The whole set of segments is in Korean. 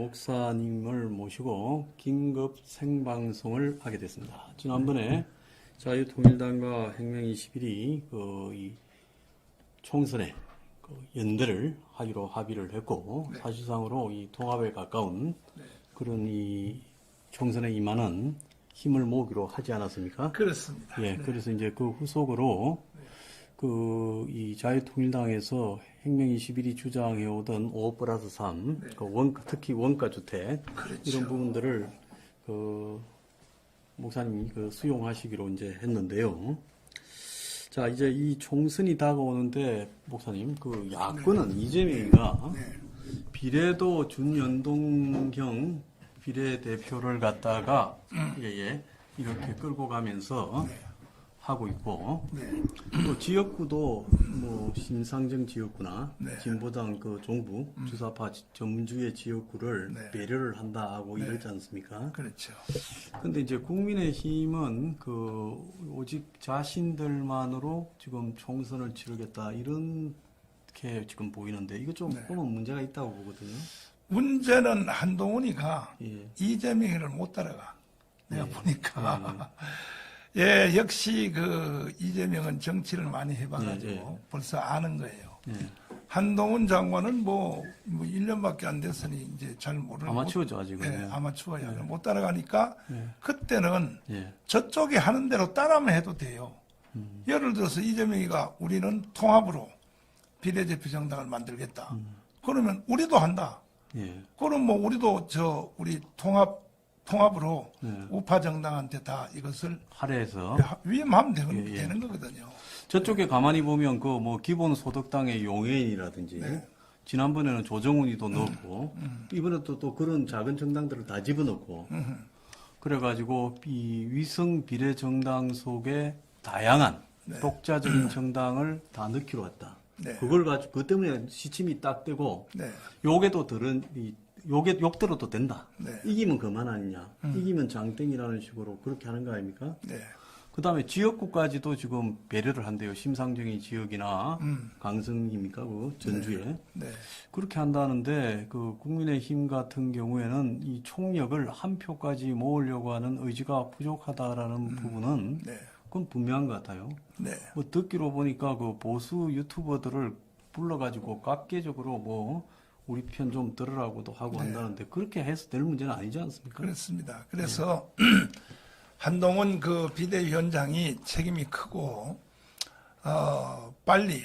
목사님을 모시고 긴급 생방송을 하게 됐습니다. 지난번에 자유통일당과 혁명21이 이 총선에 연대를 하기로 합의를 했고, 네. 사실상으로 이 통합에 가까운 네. 그런 이 총선에 임하는 힘을 모으기로 하지 않았습니까? 그렇습니다. 예, 네. 그래서 이제 그 후속으로 이 자유통일당에서 혁명21이 주장해오던 5+3, 네. 특히 원가주택, 그렇죠. 이런 부분들을 목사님이 수용하시기로 이제 했는데요. 자, 이제 이 총선이 다가오는데, 목사님, 야권은 이재명이가 네. 비례도 준연동형 비례대표를 갖다가 이렇게 끌고 가면서 하고 있고, 네. 또 지역구도 뭐 신상정 지역구나 네. 진보당 종부 주사파 전주의 지역구를 네. 배려를 한다 하고 네. 이러지 않습니까? 그렇죠. 근데 이제 국민의힘은 오직 자신들만으로 지금 총선을 치르겠다 이렇게 지금 보이는데, 이거 좀 네. 보면 문제가 있다고 보거든요. 문제는 한동훈이가 예. 이재명이를 못 따라가. 내가 예. 보니까. 예, 역시 이재명은 정치를 많이 해봐가지고 예. 벌써 아는 거예요. 예. 한동훈 장관은 뭐 1년밖에 안 됐으니 이제 잘 모르는. 아마추어죠, 아직은. 예, 예. 아마추어야. 못 따라가니까 그때는 예. 저쪽이 하는 대로 따라만 해도 돼요. 예를 들어서 이재명이가 우리는 통합으로 비례대표 정당을 만들겠다. 그러면 우리도 한다. 예. 그럼 뭐 우리도 우리 통합으로 예. 우파 정당한테 다 이것을 할애해서 위임하면 예. 되는 거거든요. 저쪽에 가만히 보면 기본소득당의 용해인이라든지 지난번에는 조정훈이도 넣었고 이번에 또 그런 작은 정당들을 다 집어넣고 그래가지고 이 위성 비례 정당 속에 다양한 독자적인 정당을 다 넣기로 했다. 네. 그걸 가지고 그 때문에 시침이 딱 되고 네. 요게도 욕대로도 된다. 네. 이기면 그만 아니냐. 이기면 장땡이라는 식으로 그렇게 하는 거 아닙니까? 네. 그 다음에 지역구까지도 지금 배려를 한대요. 심상정의 지역이나 강성입니까? 전주에. 네. 그렇게 한다는데 국민의힘 같은 경우에는 이 총력을 한 표까지 모으려고 하는 의지가 부족하다라는 부분은 네. 그건 분명한 것 같아요. 네. 뭐 듣기로 보니까 보수 유튜버들을 불러가지고 깎개적으로 우리 편 좀 들으라고도 하고 한다는데 그렇게 해서 될 문제는 아니지 않습니까? 그렇습니다. 그래서 한동훈 비대위원장이 책임이 크고 빨리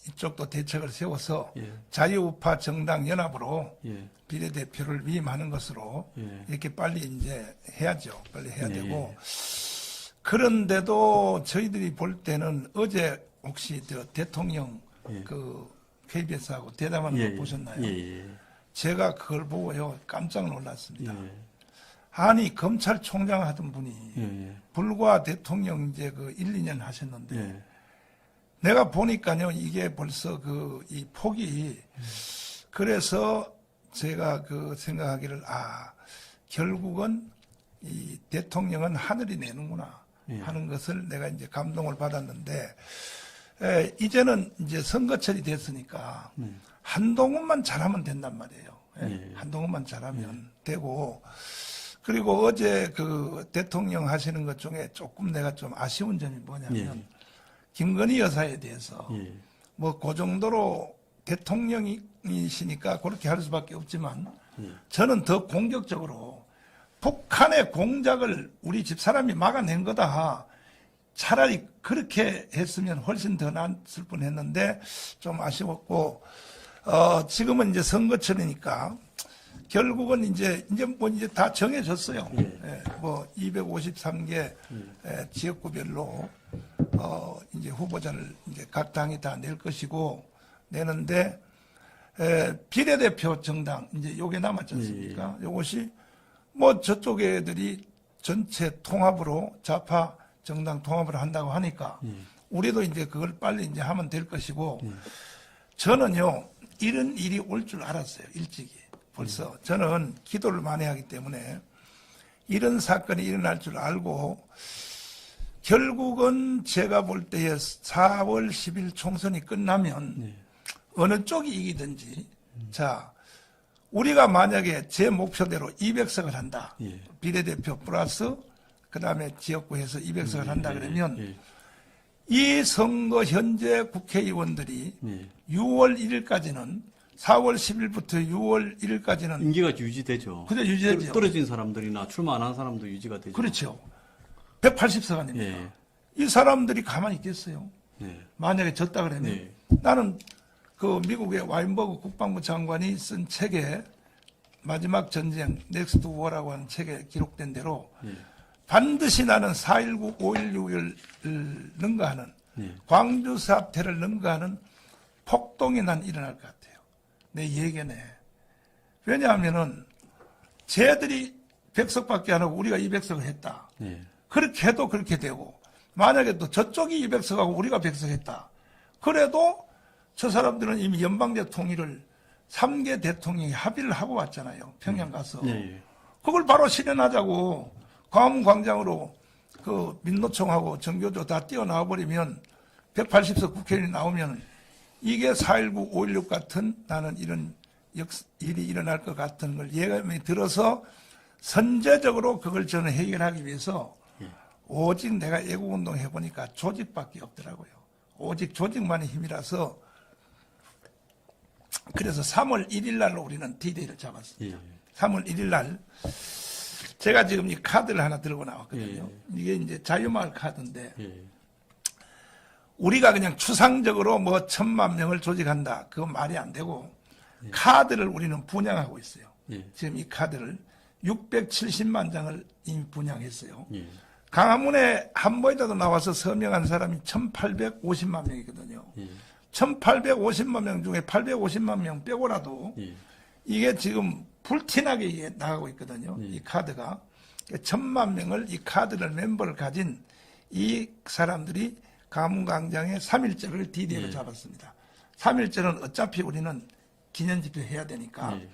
이쪽도 대책을 세워서 예. 자유우파 정당 연합으로 예. 비례대표를 위임하는 것으로 예. 이렇게 빨리 이제 해야죠. 빨리 해야 예. 되고. 그런데도 저희들이 볼 때는 어제 혹시 대통령 예. KBS하고 대담하는 거 보셨나요? 예. 제가 그걸 보고요 깜짝 놀랐습니다. 예. 아니 검찰총장 하던 분이 예. 불과 대통령 이제 1, 2년 하셨는데 예. 내가 보니까요 이게 벌써 이 폭이 그래서 제가 생각하기를 결국은 이 대통령은 하늘이 내는구나 하는 것을 내가 이제 감동을 받았는데 이제는 이제 선거철이 됐으니까 한동훈만 잘하면 된단 말이에요. 한동훈만 잘하면 되고. 그리고 어제 대통령 하시는 것 중에 조금 내가 좀 아쉬운 점이 뭐냐면 김건희 여사에 대해서 그 정도로 대통령이시니까 그렇게 할 수밖에 없지만 저는 더 공격적으로 북한의 공작을 우리 집사람이 막아낸 거다. 차라리 그렇게 했으면 훨씬 더 낫을 뻔했는데 좀 아쉬웠고 지금은 이제 선거철이니까 결국은 이제 다 정해졌어요. 253개 지역구별로 이제 후보자를 이제 각 당이 다 낼 것이고 내는데 비례대표 정당 이제 요게 남았지 않습니까? 요것이 저쪽 애들이 전체 통합으로 좌파 정당 통합을 한다고 하니까 우리도 이제 그걸 빨리 이제 하면 될 것이고 저는요 이런 일이 올 줄 알았어요. 일찍이 벌써 저는 기도를 많이 하기 때문에 이런 사건이 일어날 줄 알고 결국은 제가 볼 때에 4월 10일 총선이 끝나면 어느 쪽이 이기든지 자 우리가 만약에 제 목표대로 200석을 한다. 예. 비례대표 플러스 그다음에 지역구에서 200석을 한다 그러면 예. 이 선거 현재 국회의원들이 예. 6월 1일까지는 4월 10일부터 6월 1일까지는 임기가 유지되죠. 그대로 유지되죠. 떨어진 사람들이나 출마 안 한 사람도 유지가 되죠. 그렇죠. 180석 아닙니까? 예. 이 사람들이 가만히 있겠어요. 네. 만약에 졌다 그러면 네. 나는 그 미국의 와인버그 국방부 장관이 쓴 책에 마지막 전쟁 넥스트 워라고 하는 책에 기록된 대로 예. 반드시 나는 4.19, 5.16을 능가하는 예. 광주 사태를 능가하는 폭동이 난 일어날 것 같아요. 내 예견에. 왜냐하면은 쟤들이 100석밖에 안 하고 우리가 200석을 했다. 예. 그렇게 해도 그렇게 되고 만약에 또 저쪽이 200석하고 우리가 100석 했다. 그래도 저 사람들은 이미 연방제 통일을 3개 대통령이 합의를 하고 왔잖아요. 평양 가서. 예. 예. 그걸 바로 실현하자고 광화문 광장으로 그 민노총하고 정교조 다 뛰어나와 버리면 180석 국회의원이 나오면 이게 4.19, 5.16 같은 나는 이런 일이 일어날 것 같은 걸 예감이 들어서 선제적으로 그걸 저는 해결하기 위해서 오직 내가 애국운동 해보니까 조직밖에 없더라고요. 오직 조직만의 힘이라서 그래서 3월 1일 날로 우리는 D-Day를 잡았습니다. 예. 3월 1일 날 제가 지금 이 카드를 하나 들고 나왔거든요. 예. 이게 이제 자유마을 카드인데 예. 우리가 그냥 추상적으로 뭐 1,000만 명을 조직한다. 그건 말이 안 되고 카드를 우리는 분양하고 있어요. 예. 지금 이 카드를 670만 장을 이미 분양했어요. 예. 강화문에 한 번이라도 나와서 서명한 사람이 1,850만 명이거든요. 예. 1,850만 명 중에 850만 명 빼고라도 예. 이게 지금 불티나게 이게 나가고 있거든요. 이 카드가. 1,000만 명을 이 카드를 멤버를 가진 이 사람들이 강화문광장에 3.1절을 D-Day로 잡았습니다. 3.1절은 어차피 우리는 기념집회 해야 되니까 예.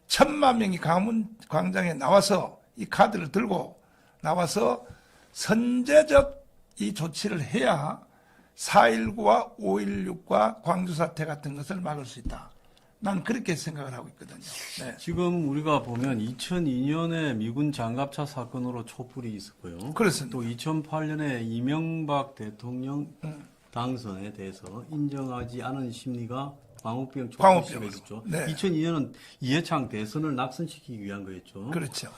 1,000만 명이 강화문광장에 나와서 이 카드를 들고 나와서 선제적 이 조치를 해야 4.19와 5.16과 광주 사태 같은 것을 막을 수 있다. 난 그렇게 생각을 하고 있거든요. 네. 지금 우리가 보면 2002년에 미군 장갑차 사건으로 촛불이 있었고요. 그렇습니다. 또 2008년에 이명박 대통령 당선에 대해서 인정하지 않은 심리가 광우병 촛불 시위가 있었죠. 네. 2002년은 이해창 대선을 낙선시키기 위한 거였죠. 그렇죠.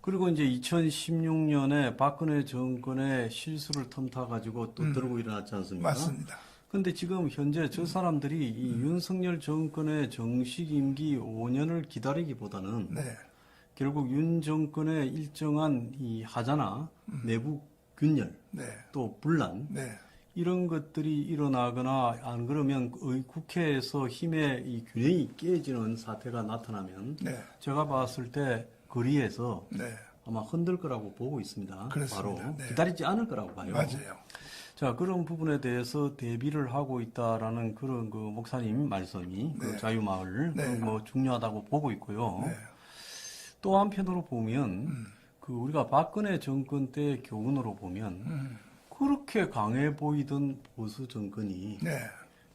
그리고 이제 2016년에 박근혜 정권의 실수를 틈타가지고 또 들고 일어났지 않습니까? 맞습니다. 근데 지금 현재 저 사람들이 이 윤석열 정권의 정식 임기 5년을 기다리기보다는 네. 결국 윤 정권의 일정한 이 하자나 내부 균열 네. 또 분란 네. 이런 것들이 일어나거나 안 그러면 국회에서 힘의 이 균형이 깨지는 사태가 나타나면 네. 제가 봤을 때 거리에서 네. 아마 흔들 거라고 보고 있습니다. 그렇습니다. 바로 네. 기다리지 않을 거라고 봐요. 맞아요. 자, 그런 부분에 대해서 대비를 하고 있다라는 그런 그 목사님 말씀이 그 네. 자유마을 네. 뭐 중요하다고 보고 있고요. 네. 또 한편으로 보면 그 우리가 박근혜 정권 때 교훈으로 보면 그렇게 강해 보이던 보수 정권이 네.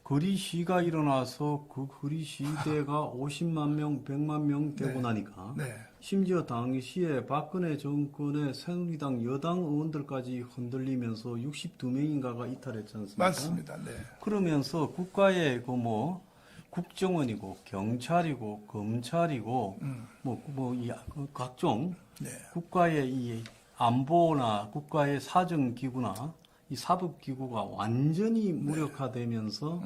거리 시위가 일어나서 그 거리 시위대가 50만 명, 100만 명 되고 네. 나니까 네. 심지어 당시에 박근혜 정권의 새누리당 여당 의원들까지 흔들리면서 62명인가가 이탈했지 않습니까? 맞습니다. 네. 그러면서 국가의 그 뭐 국정원이고 경찰이고 검찰이고 이 각종 네. 국가의 이 안보나 국가의 사정기구나 이 사법기구가 완전히 무력화되면서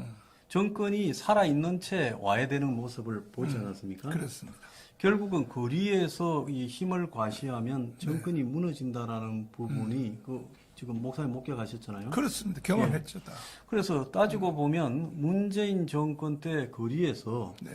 정권이 살아있는 채 와야 되는 모습을 보지 않았습니까? 그렇습니다. 결국은 거리에서 이 힘을 과시하면 정권이 무너진다라는 부분이 그 지금 목사님 목격하셨잖아요. 그렇습니다. 경험했죠. 다. 그래서 따지고 보면 문재인 정권 때 거리에서 네.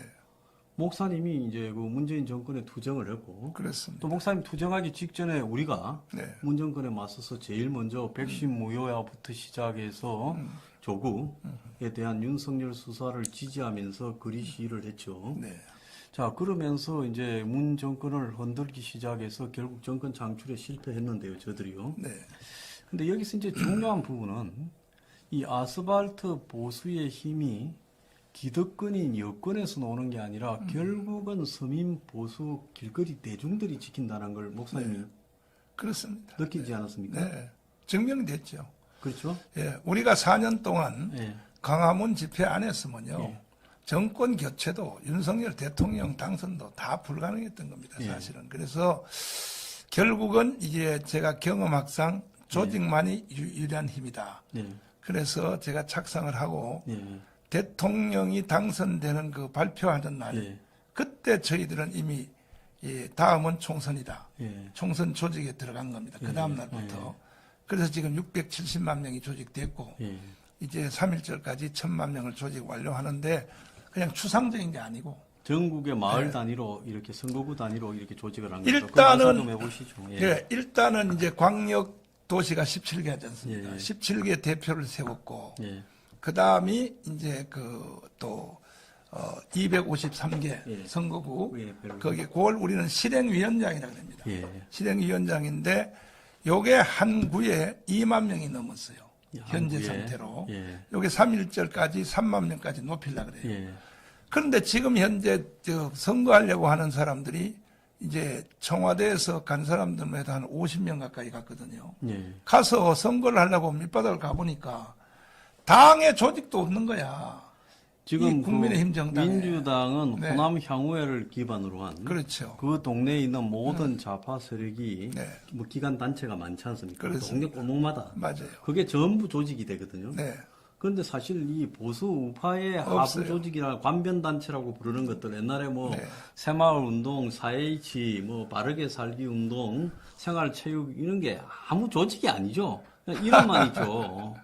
목사님이 이제 그 문재인 정권에 투쟁을 했고 그렇습니다. 또 목사님 투쟁하기 직전에 우리가 네. 문 정권에 맞서서 제일 먼저 백신 무효화부터 시작해서 조국에 대한 윤석열 수사를 지지하면서 거리 시위를 했죠. 네. 자, 그러면서 이제 문 정권을 흔들기 시작해서 결국 정권 창출에 실패했는데요, 저들이요. 네. 근데 여기서 이제 중요한 부분은 이 아스팔트 보수의 힘이 기득권인 여권에서 나오는 게 아니라 결국은 서민 보수 길거리 대중들이 지킨다는 걸 목사님이 그렇습니다. 느끼지 않았습니까? 네. 증명됐죠. 그렇죠? 예, 우리가 4년 동안 예. 광화문 집회 안 했으면요. 예. 정권 교체도 윤석열 대통령 당선도 다 불가능했던 겁니다. 예. 사실은. 그래서 결국은 이제 제가 경험학상 조직만이 유일한 힘이다. 예. 그래서 제가 착상을 하고 예. 대통령이 당선되는 그 발표하던 날 예. 그때 저희들은 이미 다음은 총선이다. 예. 총선 조직에 들어간 겁니다. 그 다음 날부터. 그래서 지금 670만 명이 조직됐고 예. 이제 3.1절까지 1,000만 명을 조직 완료하는데 그냥 추상적인 게 아니고 전국의 마을 단위로 이렇게 선거구 단위로 이렇게 조직을 한 거죠. 일단은 좀 해보시죠. 예. 예, 일단은 이제 광역 도시가 17개 하지 않습니까? 예. 17개 대표를 세웠고 예. 그 다음이 이제 또 253개 예. 선거구 예, 별로. 거기 그걸 우리는 실행위원장이라고 합니다. 예. 실행위원장인데 요게 한 구에 2만 명이 넘었어요. 현재 한국에. 상태로. 예. 요게 3.1절까지 3만 명까지 높이려고 그래요. 예. 그런데 지금 현재 선거하려고 하는 사람들이 이제 청와대에서 간 사람들만 해도 한 50명 가까이 갔거든요. 예. 가서 선거를 하려고 밑바닥을 가보니까 당의 조직도 없는 거야. 지금 이 국민의힘 그 정당에. 민주당은 네. 호남 향후회를 기반으로 한 그렇죠. 그 동네에 있는 모든 좌파 세력이 네. 뭐 기관 단체가 많지 않습니까? 그렇습니다. 동네 골목마다 맞아요. 그게 전부 조직이 되거든요. 네. 그런데 사실 이 보수 우파의 하부 없어요. 조직이나 관변 단체라고 부르는 것들 옛날에 뭐 네. 새마을 운동, 4H, 뭐 바르게 살기 운동, 생활체육 이런 게 아무 조직이 아니죠. 그냥 이름만 있죠.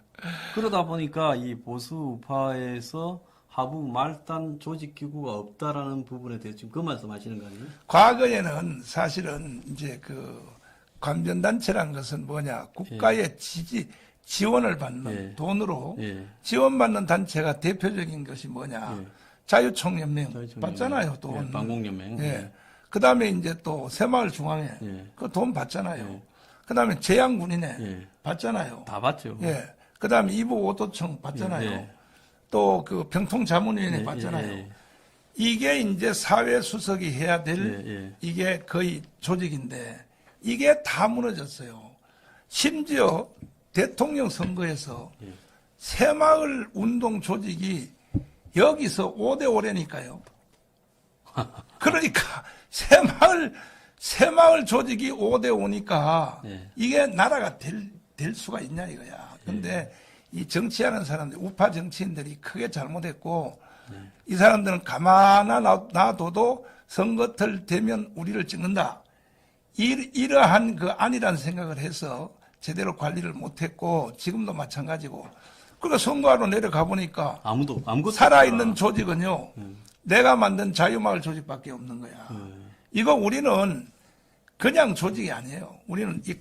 그러다 보니까 이 보수 우파에서 하부 말단 조직 기구가 없다라는 부분에 대해서 지금 그 말씀하시는 거 아니에요? 과거에는 사실은 이제 그 관변단체란 것은 뭐냐. 국가의 지원을 받는 예. 돈으로 예. 지원받는 단체가 대표적인 것이 뭐냐. 예. 자유총연맹 자유총연맹. 받잖아요, 돈. 예, 방공연맹. 예. 그 다음에 이제 또 새마을중앙회. 예. 그 돈 받잖아요. 예. 그 다음에 재향군인회 예. 받잖아요. 다 봤죠. 예. 그 다음에 이북오도청 받잖아요. 예. 예. 또 그 병통자문위원회 예, 받잖아요. 예, 이게 이제 사회수석이 해야 될 예, 예. 이게 거의 조직인데 이게 다 무너졌어요. 심지어 대통령 선거에서 예. 새마을 운동 조직이 여기서 5대 5라니까요. 그러니까 새마을 조직이 5대 5니까 예. 이게 나라가 될 수가 있냐 이거야. 근데 이 정치하는 사람들, 우파 정치인들이 크게 잘못했고 이 사람들은 가만히 놔둬도 선거철 되면 우리를 찍는다. 이러한 그 아니라는 생각을 해서 제대로 관리를 못했고 지금도 마찬가지고. 그러니까 선거하러 내려가 보니까 아무것도 살아있는 없더라. 조직은요. 내가 만든 자유마을 조직밖에 없는 거야. 이거 우리는 그냥 조직이 아니에요. 우리는 이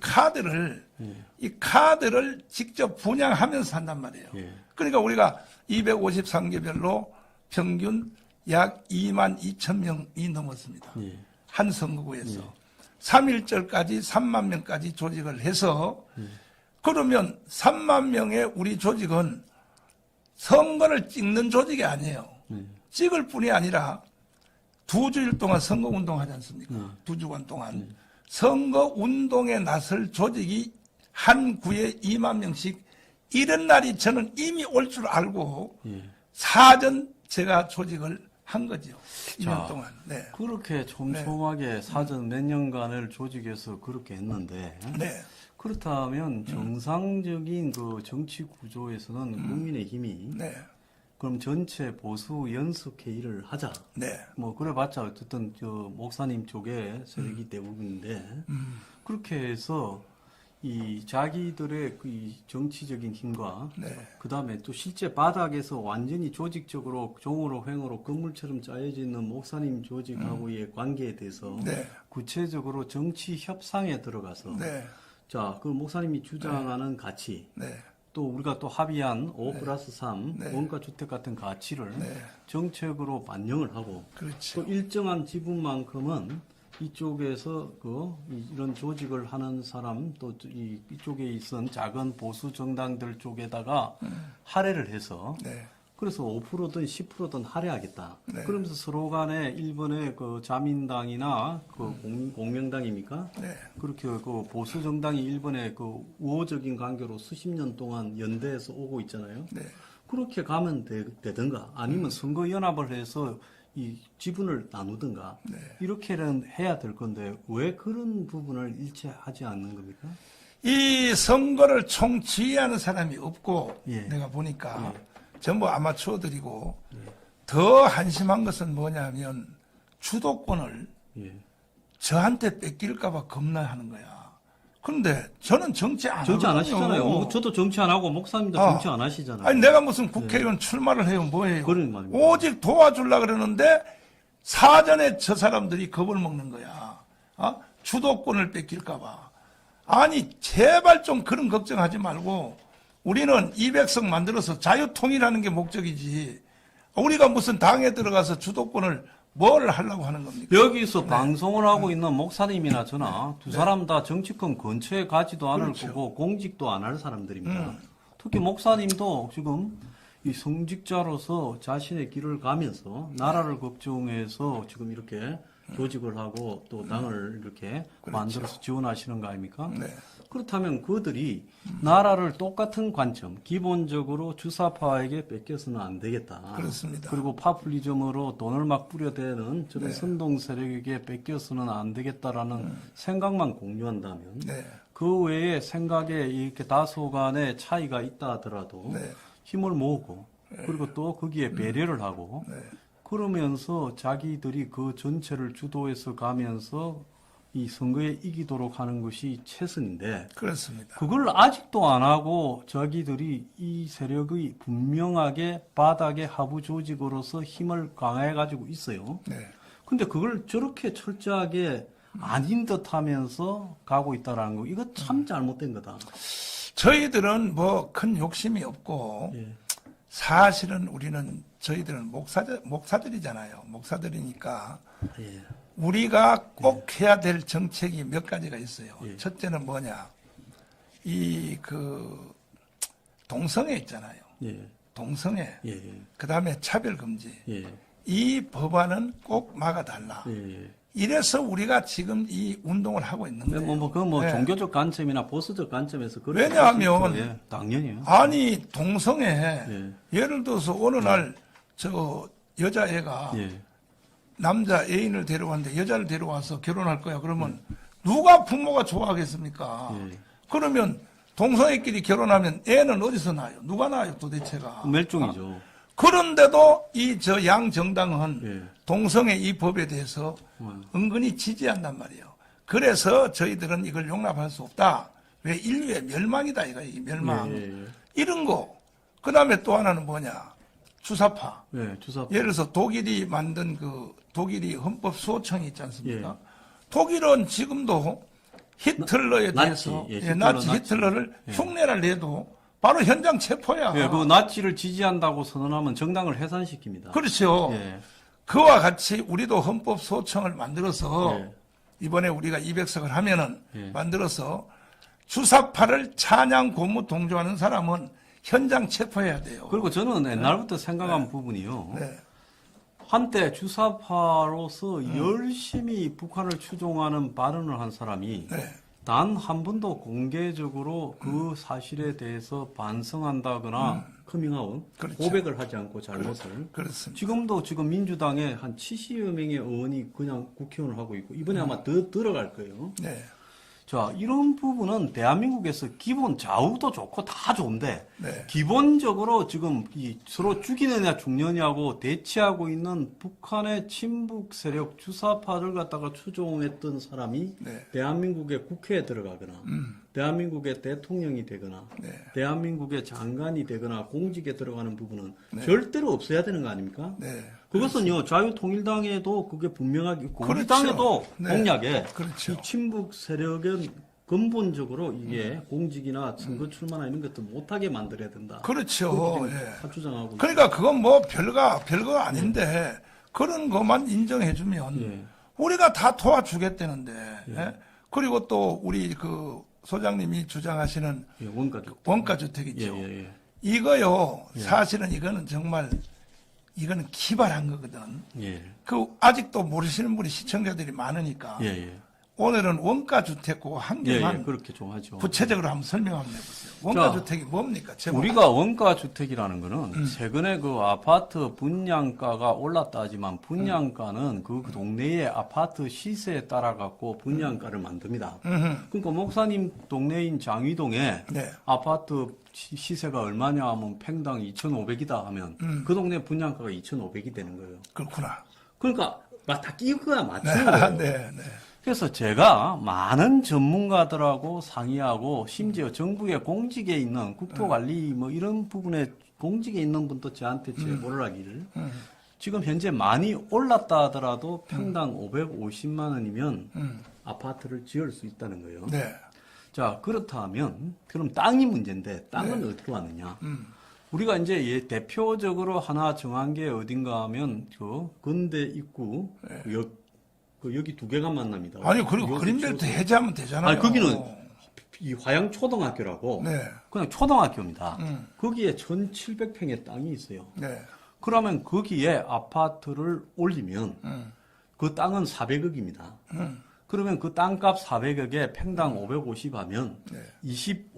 카드를 직접 분양하면서 한단 말이에요. 예. 그러니까 우리가 253개별로 평균 약 2만 2천 명이 넘었습니다. 예. 한 선거구에서. 3.1절까지 3만 명까지 조직을 해서 그러면 3만 명의 우리 조직은 선거를 찍는 조직이 아니에요. 찍을 뿐이 아니라 2주일 동안 선거운동 하지 않습니까? 2주간 동안. 선거운동에 나설 조직이 한 구에 2만 명씩 이런 날이 저는 이미 올 줄 알고 사전 제가 조직을 한 거죠. 2년 동안. 네. 그렇게 촘촘하게 사전 몇 년간을 조직해서 그렇게 했는데 네. 그렇다면 정상적인 그 정치 구조에서는 국민의힘이 네. 그럼 전체 보수 연석 회의를 하자. 네. 뭐 그래봤자 어쨌든 저 목사님 쪽에 세력이 대부분인데 그렇게 해서 이 자기들의 그 정치적인 힘과 네. 그 다음에 또 실제 바닥에서 완전히 조직적으로 종으로 횡으로 건물처럼 짜여져 있는 목사님 조직하고의 관계에 대해서 네. 구체적으로 정치 협상에 들어가서 네. 자, 그 목사님이 주장하는 가치 네. 또 우리가 또 합의한 5+3 네. 원가 주택 같은 가치를 네. 정책으로 반영을 하고 그렇죠. 또 일정한 지분만큼은 이쪽에서 이런 조직을 하는 사람 또 이쪽에 있은 작은 보수 정당들 쪽에다가 할애를 해서 네. 그래서 5%든 10%든 할애하겠다. 네. 그러면서 서로 간에 일본의 그 자민당이나 그 공명당입니까? 네. 그렇게 그 보수 정당이 일본의 그 우호적인 관계로 수십 년 동안 연대해서 오고 있잖아요. 네. 그렇게 가면 되든가 아니면 선거 연합을 해서 이 지분을 나누든가 네. 이렇게는 해야 될 건데 왜 그런 부분을 일체하지 않는 겁니까? 이 선거를 총 지휘하는 사람이 없고 예. 내가 보니까 전부 아마추어들이고 더 한심한 것은 뭐냐면 주도권을 예. 저한테 뺏길까봐 겁나하는 거야. 그런데 저는 정치 안 정치 안 하거든요. 하시잖아요. 저도 정치 안 하고 목사님도 아. 정치 안 하시잖아요. 아니 내가 무슨 국회의원 출마를 해요 뭐예요. 그런 말입니다. 오직 도와주려고 그러는데 사전에 저 사람들이 겁을 먹는 거야. 주도권을 뺏길까봐. 아니 제발 좀 그런 걱정하지 말고 우리는 200석 만들어서 자유통일하는 게 목적이지. 우리가 무슨 당에 들어가서 주도권을 뭘 하려고 하는 겁니까? 여기서 방송을 하고 있는 목사님이나 저나 두 사람 다 정치권 근처에 가지도 않을 그렇죠. 거고 공직도 안 할 사람들입니다. 특히 목사님도 지금 이 성직자로서 자신의 길을 가면서 나라를 걱정해서 지금 이렇게 조직을 하고 또 당을 이렇게 그렇죠. 만들어서 지원하시는 거 아닙니까? 네. 그렇다면 그들이 나라를 똑같은 관점, 기본적으로 주사파에게 뺏겨서는 안 되겠다. 그렇습니다. 그리고 파퓰리즘으로 돈을 막 뿌려대는 저런 네. 선동 세력에게 뺏겨서는 안 되겠다라는 생각만 공유한다면 네. 그 외에 생각에 이렇게 다소간의 차이가 있다 하더라도 네. 힘을 모으고 그리고 또 거기에 배려를 하고 네. 그러면서 자기들이 그 전체를 주도해서 가면서 이 선거에 이기도록 하는 것이 최선인데 그렇습니다. 그걸 아직도 안 하고 자기들이 이 세력의 분명하게 바닥의 하부 조직으로서 힘을 강화해 가지고 있어요. 네. 근데 그걸 저렇게 철저하게 아닌 듯 하면서 가고 있다라는 거 이거 참 잘못된 거다. 저희들은 뭐 큰 욕심이 없고 예. 사실은 저희들은 목사들이잖아요. 목사들이니까 예. 우리가 꼭 해야 될 정책이 몇 가지가 있어요. 예. 첫째는 뭐냐? 동성애 있잖아요. 예. 동성애. 예. 그다음에 차별 금지. 예. 이 법안은 꼭 막아달라. 예. 이래서 우리가 지금 이 운동을 하고 있는 거예요. 뭐 예. 종교적 관점이나 보수적 관점에서 그렇게 왜냐하면 할수 있죠. 예, 당연히요. 아니 동성애 예. 예를 들어서 어느 날 저 여자애가 예. 남자 애인을 데려왔는데 여자를 데려와서 결혼할 거야. 그러면 누가 부모가 좋아하겠습니까? 예. 그러면 동성애끼리 결혼하면 애는 어디서 나요? 누가 나요 도대체가? 멸종이죠. 그런데도 이 저 양 정당은 예. 동성애 이 법에 대해서 은근히 지지한단 말이에요. 그래서 저희들은 이걸 용납할 수 없다. 왜 인류의 멸망이다 이거 이 멸망. 예. 이런 거. 그다음에 또 하나는 뭐냐? 주사파. 예. 주사. 예를 들어서 독일이 만든 독일이 헌법 수호청이 있지 않습니까? 예. 독일은 지금도 히틀러에 나치, 대해서 예, 나치 나치. 히틀러를 예. 흉내를 내도 바로 현장 체포야. 예, 그 나치를 지지한다고 선언하면 정당을 해산시킵니다. 그렇죠. 예. 그와 같이 우리도 헌법 소청을 만들어서 예. 이번에 우리가 200석을 하면은 예. 만들어서 주사파를 찬양 고무 동조하는 사람은 현장 체포해야 돼요. 그리고 저는 옛날부터 생각한 부분이요. 네. 한때 주사파로서 열심히 북한을 추종하는 발언을 한 사람이 네. 단 한 번도 공개적으로 그 사실에 대해서 반성한다거나 커밍아웃, 그렇죠. 고백을 하지 않고 잘못을. 그렇습니다. 지금도 지금 민주당에 한 70여 명의 의원이 그냥 국회의원을 하고 있고 이번에 아마 더 들어갈 거예요. 네. 자, 이런 부분은 대한민국에서 기본 좌우도 좋고 다 좋은데 네. 기본적으로 지금 이 서로 죽이느냐 죽느냐고 대치하고 있는 북한의 친북 세력 주사파를 갖다가 추종했던 사람이 네. 대한민국의 국회에 들어가거나 대한민국의 대통령이 되거나 네. 대한민국의 장관이 되거나 공직에 들어가는 부분은 네. 절대로 없어야 되는 거 아닙니까? 네. 그것은요 자유통일당에도 그게 분명하게 있고 우리 그렇죠. 당에도 네. 공약에 그렇죠. 이 친북 세력은 근본적으로 이게 공직이나 선거 출마나 이런 것도 못하게 만들어야 된다. 그렇죠. 예. 주장하고 그러니까 그건 뭐 별거 아닌데 그런 것만 인정해주면 예. 우리가 다 도와주겠다는데. 예? 그리고 또 우리 그 소장님이 주장하시는 예, 원가죠. 원가 주택 있죠. 예. 이거요. 사실은 이거는 정말 이거는 기발한 거거든. 예. 그 아직도 모르시는 분이 시청자들이 많으니까 예, 예. 오늘은 원가 주택고 예, 한개만 예. 그렇게 좀 하죠. 구체적으로 한번 설명 한번 해보세요. 원가 자, 주택이 뭡니까? 제목. 우리가 원가 주택이라는 거는 최근에 그 아파트 분양가가 올랐다 하지만 분양가는 그 동네의 아파트 시세에 따라 갖고 분양가를 만듭니다. 그러니까 목사님 동네인 장위동에 네. 아파트 시세가 얼마냐 하면 평당 2,500이다 하면 그 동네 분양가가 2,500이 되는 거예요. 그렇구나. 그러니까 다 끼고야 맞추는 거예요. 네, 네. 그래서 제가 많은 전문가들하고 상의하고 심지어 정부의 공직에 있는 국토관리 뭐 이런 부분에 공직에 있는 분도 저한테 제보를 하기를 지금 현재 많이 올랐다 하더라도 평당 550만 원이면 아파트를 지을 수 있다는 거예요. 네. 자, 그렇다면 그럼 땅이 문제인데 땅은 어떻게 왔느냐? 우리가 이제 대표적으로 하나 정한 게 어딘가 하면 저 건대 입구 여기 두 개가 만납니다. 아니 그리고 여기 그린벨트 지어서- 해제하면 되잖아요. 아니 거기는 이 화양 초등학교라고 네. 그냥 초등학교입니다. 거기에 1,700평의 땅이 있어요. 네. 그러면 거기에 아파트를 올리면 그 땅은 400억입니다. 그러면 그 땅값 400억에 평당 550 하면 네.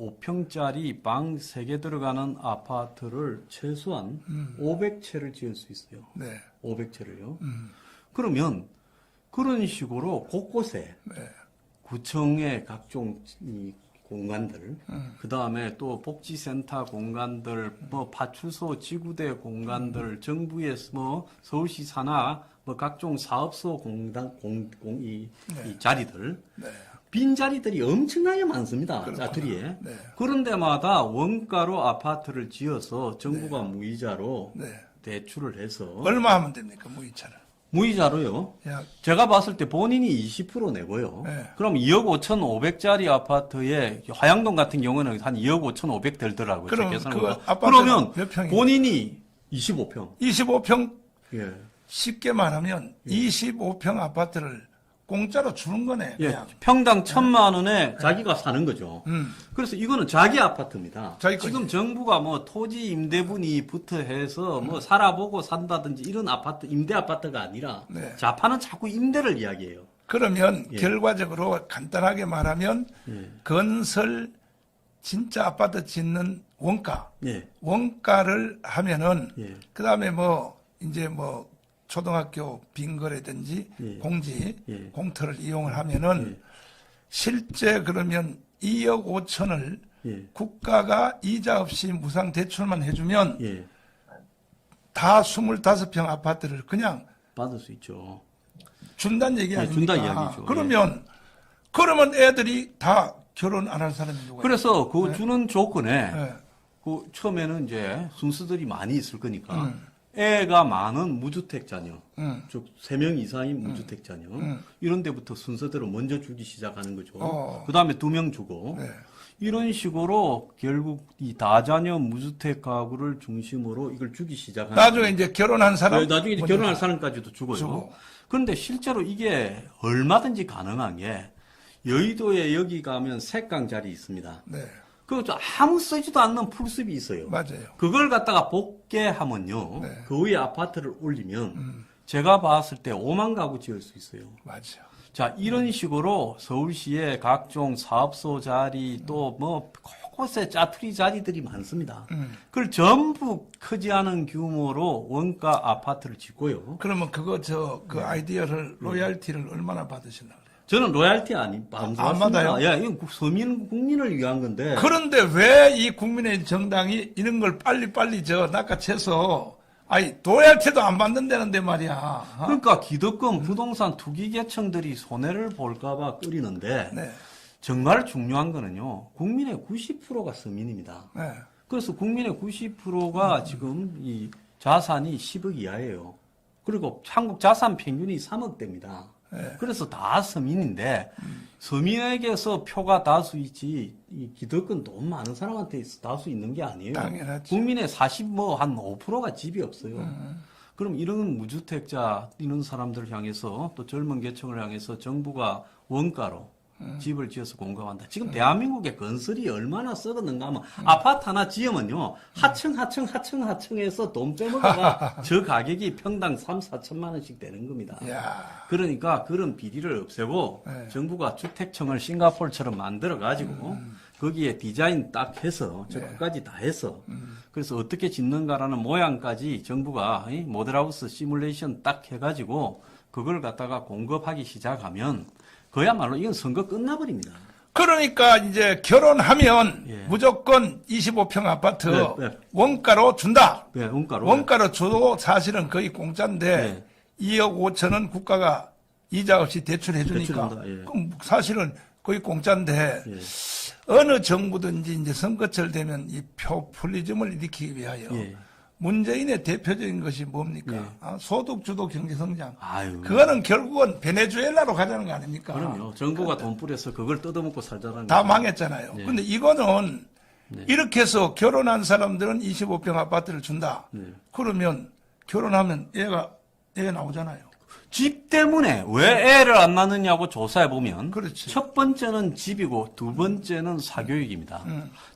25평짜리 방 3개 들어가는 아파트를 최소한 500채를 지을 수 있어요. 네. 500채를요. 그러면 그런 식으로 곳곳에 네. 구청의 각종 이 공간들, 그 다음에 또 복지센터 공간들, 뭐 파출소, 지구대 공간들, 정부의 뭐 서울시 산하 뭐 각종 사업소 이 자리들, 네. 빈 자리들이 엄청나게 많습니다. 그렇구나. 짜투리에. 네. 그런 데마다 원가로 아파트를 지어서 정부가 무이자로 네. 대출을 해서 얼마 하면 됩니까 무이차를? 무이자로요. 약 제가 봤을 때 본인이 20% 내고요. 네. 그럼 2억 5,500짜리 아파트에 화양동 같은 경우는 한 2억 5,500 들더라고요. 그럼 제 계산으로. 그 아파트가 그러면 몇 평이에요? 본인이 25평. 25평 예. 쉽게 말하면 25평 아파트를 공짜로 주는 거네. 예. 그냥. 평당 1,000만 원에 자기가 사는 거죠. 그래서 이거는 자기 아파트입니다. 자기 지금 거지. 정부가 뭐 토지 임대분이부터 해서 뭐 살아보고 산다든지 이런 아파트, 임대 아파트가 아니라 네. 좌파는 자꾸 임대를 이야기해요. 그러면 예. 결과적으로 간단하게 말하면 예. 건설 진짜 아파트 짓는 원가, 예. 원가를 하면은 예. 그다음에 뭐 이제 뭐 초등학교 빈거라든지 예. 공지, 예. 공터를 이용을 하면은 실제 그러면 2억 5천을 예. 국가가 이자 없이 무상 대출만 해주면 예. 다 25평 아파트를 그냥 받을 수 있죠. 준다는 얘기 예, 아닙니까? 준다 이야기죠. 그러면 애들이 다 결혼 안 할 사람이 누구예요? 그래서 그 주는 조건에 네. 그 처음에는 이제 순수들이 많이 있을 거니까 애가 많은 무주택 자녀, 즉 3명 이상인 무주택 자녀 이런 데부터 순서대로 먼저 주기 시작하는 거죠. 그 다음에 2명 주고 네. 이런 식으로 결국 이 다자녀 무주택 가구를 중심으로 이걸 주기 시작하는 나중에 이제 결혼한 사람 나중에 이제 먼저 결혼할 사람까지도 주고요. 주고. 그런데 실제로 이게 얼마든지 가능한 게 여의도에 여기 가면 색강 자리 있습니다. 네. 그 아무 쓰지도 않는 풀숲이 있어요. 맞아요. 그걸 갖다가 복개하면요. 네. 그 위에 아파트를 올리면 제가 봤을 때 5만 가구 지을 수 있어요. 맞아요. 자, 이런 식으로 서울시의 각종 사업소 자리 또 뭐 곳곳에 짜투리 자리들이 많습니다. 그걸 전부 크지 않은 규모로 원가 아파트를 짓고요. 그러면 그거 그 네. 아이디어를 로얄티를 얼마나 받으시나 그래요? 저는 로얄티 안 받아요? 야, 이건 서민 국민을 위한 건데. 그런데 왜 이 국민의 정당이 이런 걸 빨리빨리 낚아채서 아니 로얄티도 안 받는다는데 말이야. 어? 그러니까 기득권 부동산 투기 계층들이 손해를 볼까봐 끓이는데 네. 정말 중요한 거는요. 국민의 90%가 서민입니다. 네. 그래서 국민의 90%가 지금 이 자산이 10억 이하예요. 그리고 한국 자산 평균이 3억대입니다. 네. 그래서 다 서민인데 서민에게서 표가 다수이지 이 기득권 돈 많은 사람한테 다수 있는 게 아니에요. 당연하죠. 국민의 40한 5%가 집이 없어요. 그럼 이런 무주택자 이런 사람들을 향해서 또 젊은 계층을 향해서 정부가 원가로 집을 지어서 공급한다. 지금 대한민국의 건설이 얼마나 썩었는가 하면 아파트 하나 지으면요. 하층해서 돈 빼먹어가 저 가격이 평당 3,4천만 원씩 되는 겁니다. 야. 그러니까 그런 비리를 없애고 네. 정부가 주택청을 싱가포르처럼 만들어 가지고 거기에 디자인 딱 해서 저 끝까지 다 해서 그래서 어떻게 짓는가라는 모양까지 정부가 이 모델하우스 시뮬레이션 딱 해가지고 그걸 갖다가 공급하기 시작하면 그야말로 이건 선거 끝나버립니다. 그러니까 이제 결혼하면 예. 무조건 25평 아파트 네, 네. 원가로 준다. 네, 원가로. 원가로 줘도 사실은 거의 공짜인데 2억 5천은 국가가 이자 없이 대출해 주니까 대출한다, 예. 그럼 사실은 거의 공짜인데 예. 어느 정부든지 이제 선거철 되면 이 포퓰리즘을 일으키기 위하여 예. 문재인의 대표적인 것이 뭡니까? 예. 소득 주도 경제 성장. 아유. 그거는 결국은 베네수엘라로 가자는 거 아닙니까? 그럼요. 정부가 돈 뿌려서 그걸 뜯어먹고 살자는 다 거죠. 망했잖아요. 네. 근데 이거는 이렇게 해서 결혼한 사람들은 25평 아파트를 준다. 네. 그러면 결혼하면 애 나오잖아요. 집 때문에 왜 애를 안 낳느냐고 조사해 보면 그렇지. 첫 번째는 집이고 두 번째는 사교육입니다.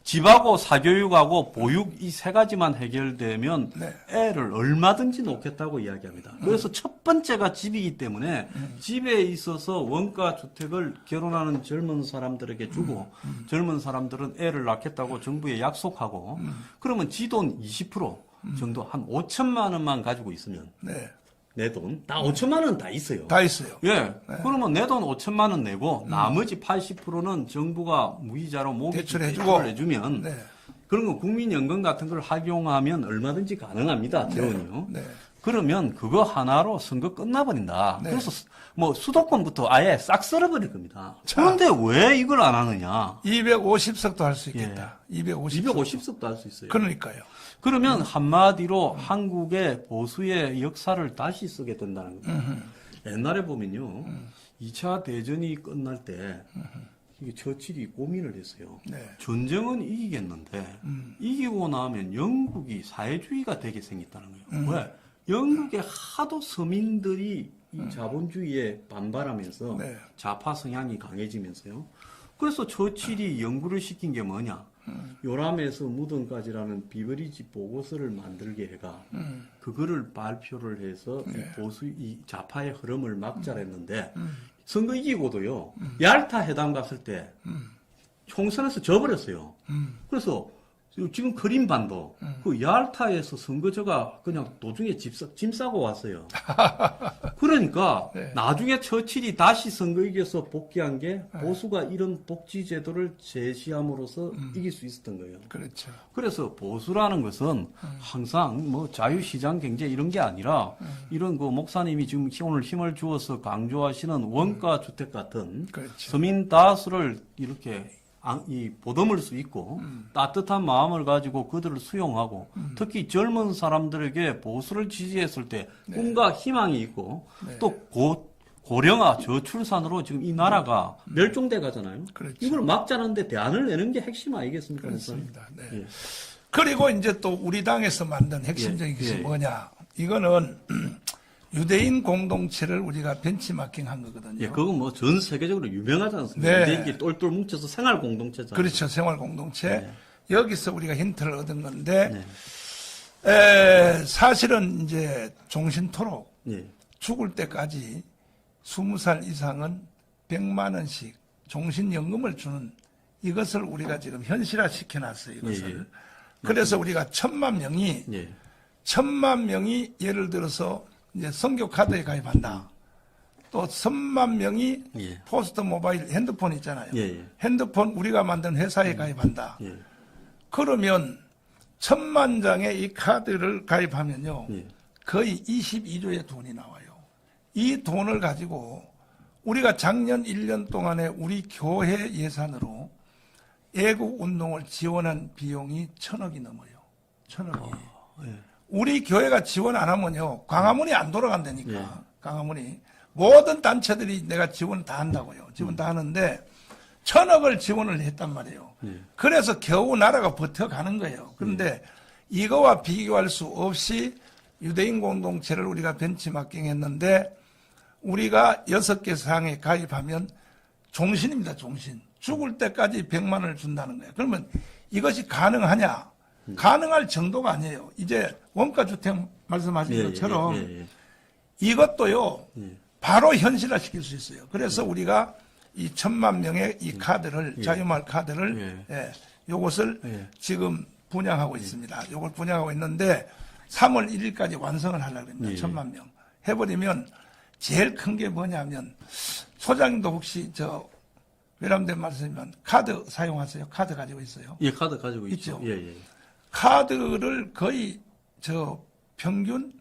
집하고 사교육하고 보육 이 세 가지만 해결되면 네. 애를 얼마든지 놓겠다고 이야기합니다. 그래서 첫 번째가 집이기 때문에 집에 있어서 원가 주택을 결혼하는 젊은 사람들에게 주고 젊은 사람들은 애를 낳겠다고 정부에 약속하고 그러면 지 돈 20% 정도 한 5천만 원만 가지고 있으면 네. 내 돈, 다 5천만 원 다 있어요. 다 있어요. 예. 그러면 내 돈 5천만 원 내고 나머지 80%는 정부가 무이자로 모기 대출해주고. 해주면 네. 그런 거 국민연금 같은 걸 활용하면 얼마든지 가능합니다. 재원이요. 네. 그러면 그거 하나로 선거 끝나버린다. 네. 그래서 뭐 수도권부터 아예 싹 썰어버릴 겁니다. 그런데 왜 이걸 안 하느냐? 250석도 할 수 있겠다. 250석. 250석도 할 수 있어요. 그러니까요. 그러면 한마디로 한국의 보수의 역사를 다시 쓰게 된다는 겁니다. 옛날에 보면요. 2차 대전이 끝날 때 이게 처칠이 고민을 했어요. 네. 전쟁은 이기겠는데 이기고 나면 영국이 사회주의가 되게 생겼다는 거예요. 왜? 영국의 하도 서민들이 이 자본주의에 반발하면서 네. 좌파 성향이 강해지면서요. 그래서 처칠이 연구를 시킨 게 뭐냐? 요람에서 무덤까지라는 비버리지 보고서를 만들게 해가 그거를 발표를 해서 이 보수 이 좌파의 흐름을 막자랬는데 선거 이기고도요 얄타 회담 갔을 때 총선에서 져버렸어요. 그래서 지금 크림반도 그 얄타에서 선거저가 그냥 도중에 짐 싸고 왔어요. 그러니까 네. 나중에 처칠이 다시 선거 이겨서 복귀한 게 보수가 이런 복지 제도를 제시함으로써 이길 수 있었던 거예요. 그렇죠. 그래서 보수라는 것은 항상 뭐 자유시장 경제 이런 게 아니라 이런 그 목사님이 지금 오늘 힘을 주어서 강조하시는 원가 주택 같은 그렇죠. 서민 다수를 이렇게 이 보듬을 수 있고 따뜻한 마음을 가지고 그들을 수용하고 특히 젊은 사람들에게 보수를 지지했을 때 꿈과 희망이 있고 또 고령화 저출산으로 지금 이 나라가 멸종돼 가잖아요. 그렇죠. 이걸 막자는데 대안을 내는 게 핵심 아니겠습니까? 그렇습니다. 네. 예. 그리고 이제 또 우리 당에서 만든 핵심적인 것이 예. 뭐냐. 이거는 유대인 공동체를 우리가 벤치마킹 한 거거든요. 예, 그건 뭐 전 세계적으로 유명하지 않습니까? 네. 유대인끼리 똘똘 뭉쳐서 생활 공동체잖아요. 그렇죠. 생활 공동체. 네. 여기서 우리가 힌트를 얻은 건데, 네. 사실은 이제 종신토록 예. 죽을 때까지 20살 이상은 100만 원씩 종신연금을 주는 이것을 우리가 지금 현실화 시켜놨어요. 이것을. 예, 예. 그래서 우리가 1,000만 명이 예. 1,000만 명이 예를 들어서 이제 성교 카드에 가입한다. 또 1,000만 명이 예. 포스트 모바일 핸드폰 있잖아요. 예, 예. 핸드폰 우리가 만든 회사에 가입한다. 예. 그러면 1,000만 장의 이 카드를 가입하면요. 예. 거의 22조의 돈이 나와요. 이 돈을 가지고 우리가 작년 1년 동안에 우리 교회 예산으로 애국 운동을 지원한 비용이 1,000억이 넘어요. 1,000억이. 예. 우리 교회가 지원 안 하면요. 광화문이 안 돌아간다니까. 예. 광화문이. 모든 단체들이 내가 지원 다 한다고요. 지원 다 하는데 1,000억을 지원을 했단 말이에요. 예. 그래서 겨우 나라가 버텨가는 거예요. 그런데 이거와 비교할 수 없이 유대인 공동체를 우리가 벤치마킹 했는데 우리가 6개 사항에 가입하면 종신입니다, 종신. 죽을 때까지 100만 원을 준다는 거예요. 그러면 이것이 가능하냐? 가능할 정도가 아니에요. 이제 원가주택 말씀하신 것처럼 이것도요, 바로 현실화시킬 수 있어요. 그래서 우리가 이 1,000만 명의 이 카드를, 자유마을 카드를, 요것을 지금 분양하고 있습니다. 요걸 분양하고 있는데 3월 1일까지 완성을 하려고 합니다. 1,000만 명. 해버리면 제일 큰 게 뭐냐면, 소장님도 혹시 외람된 말씀이면 카드 사용하세요? 카드 가지고 있어요? 예, 카드 가지고 있죠. 있죠. 예. 카드를 거의 평균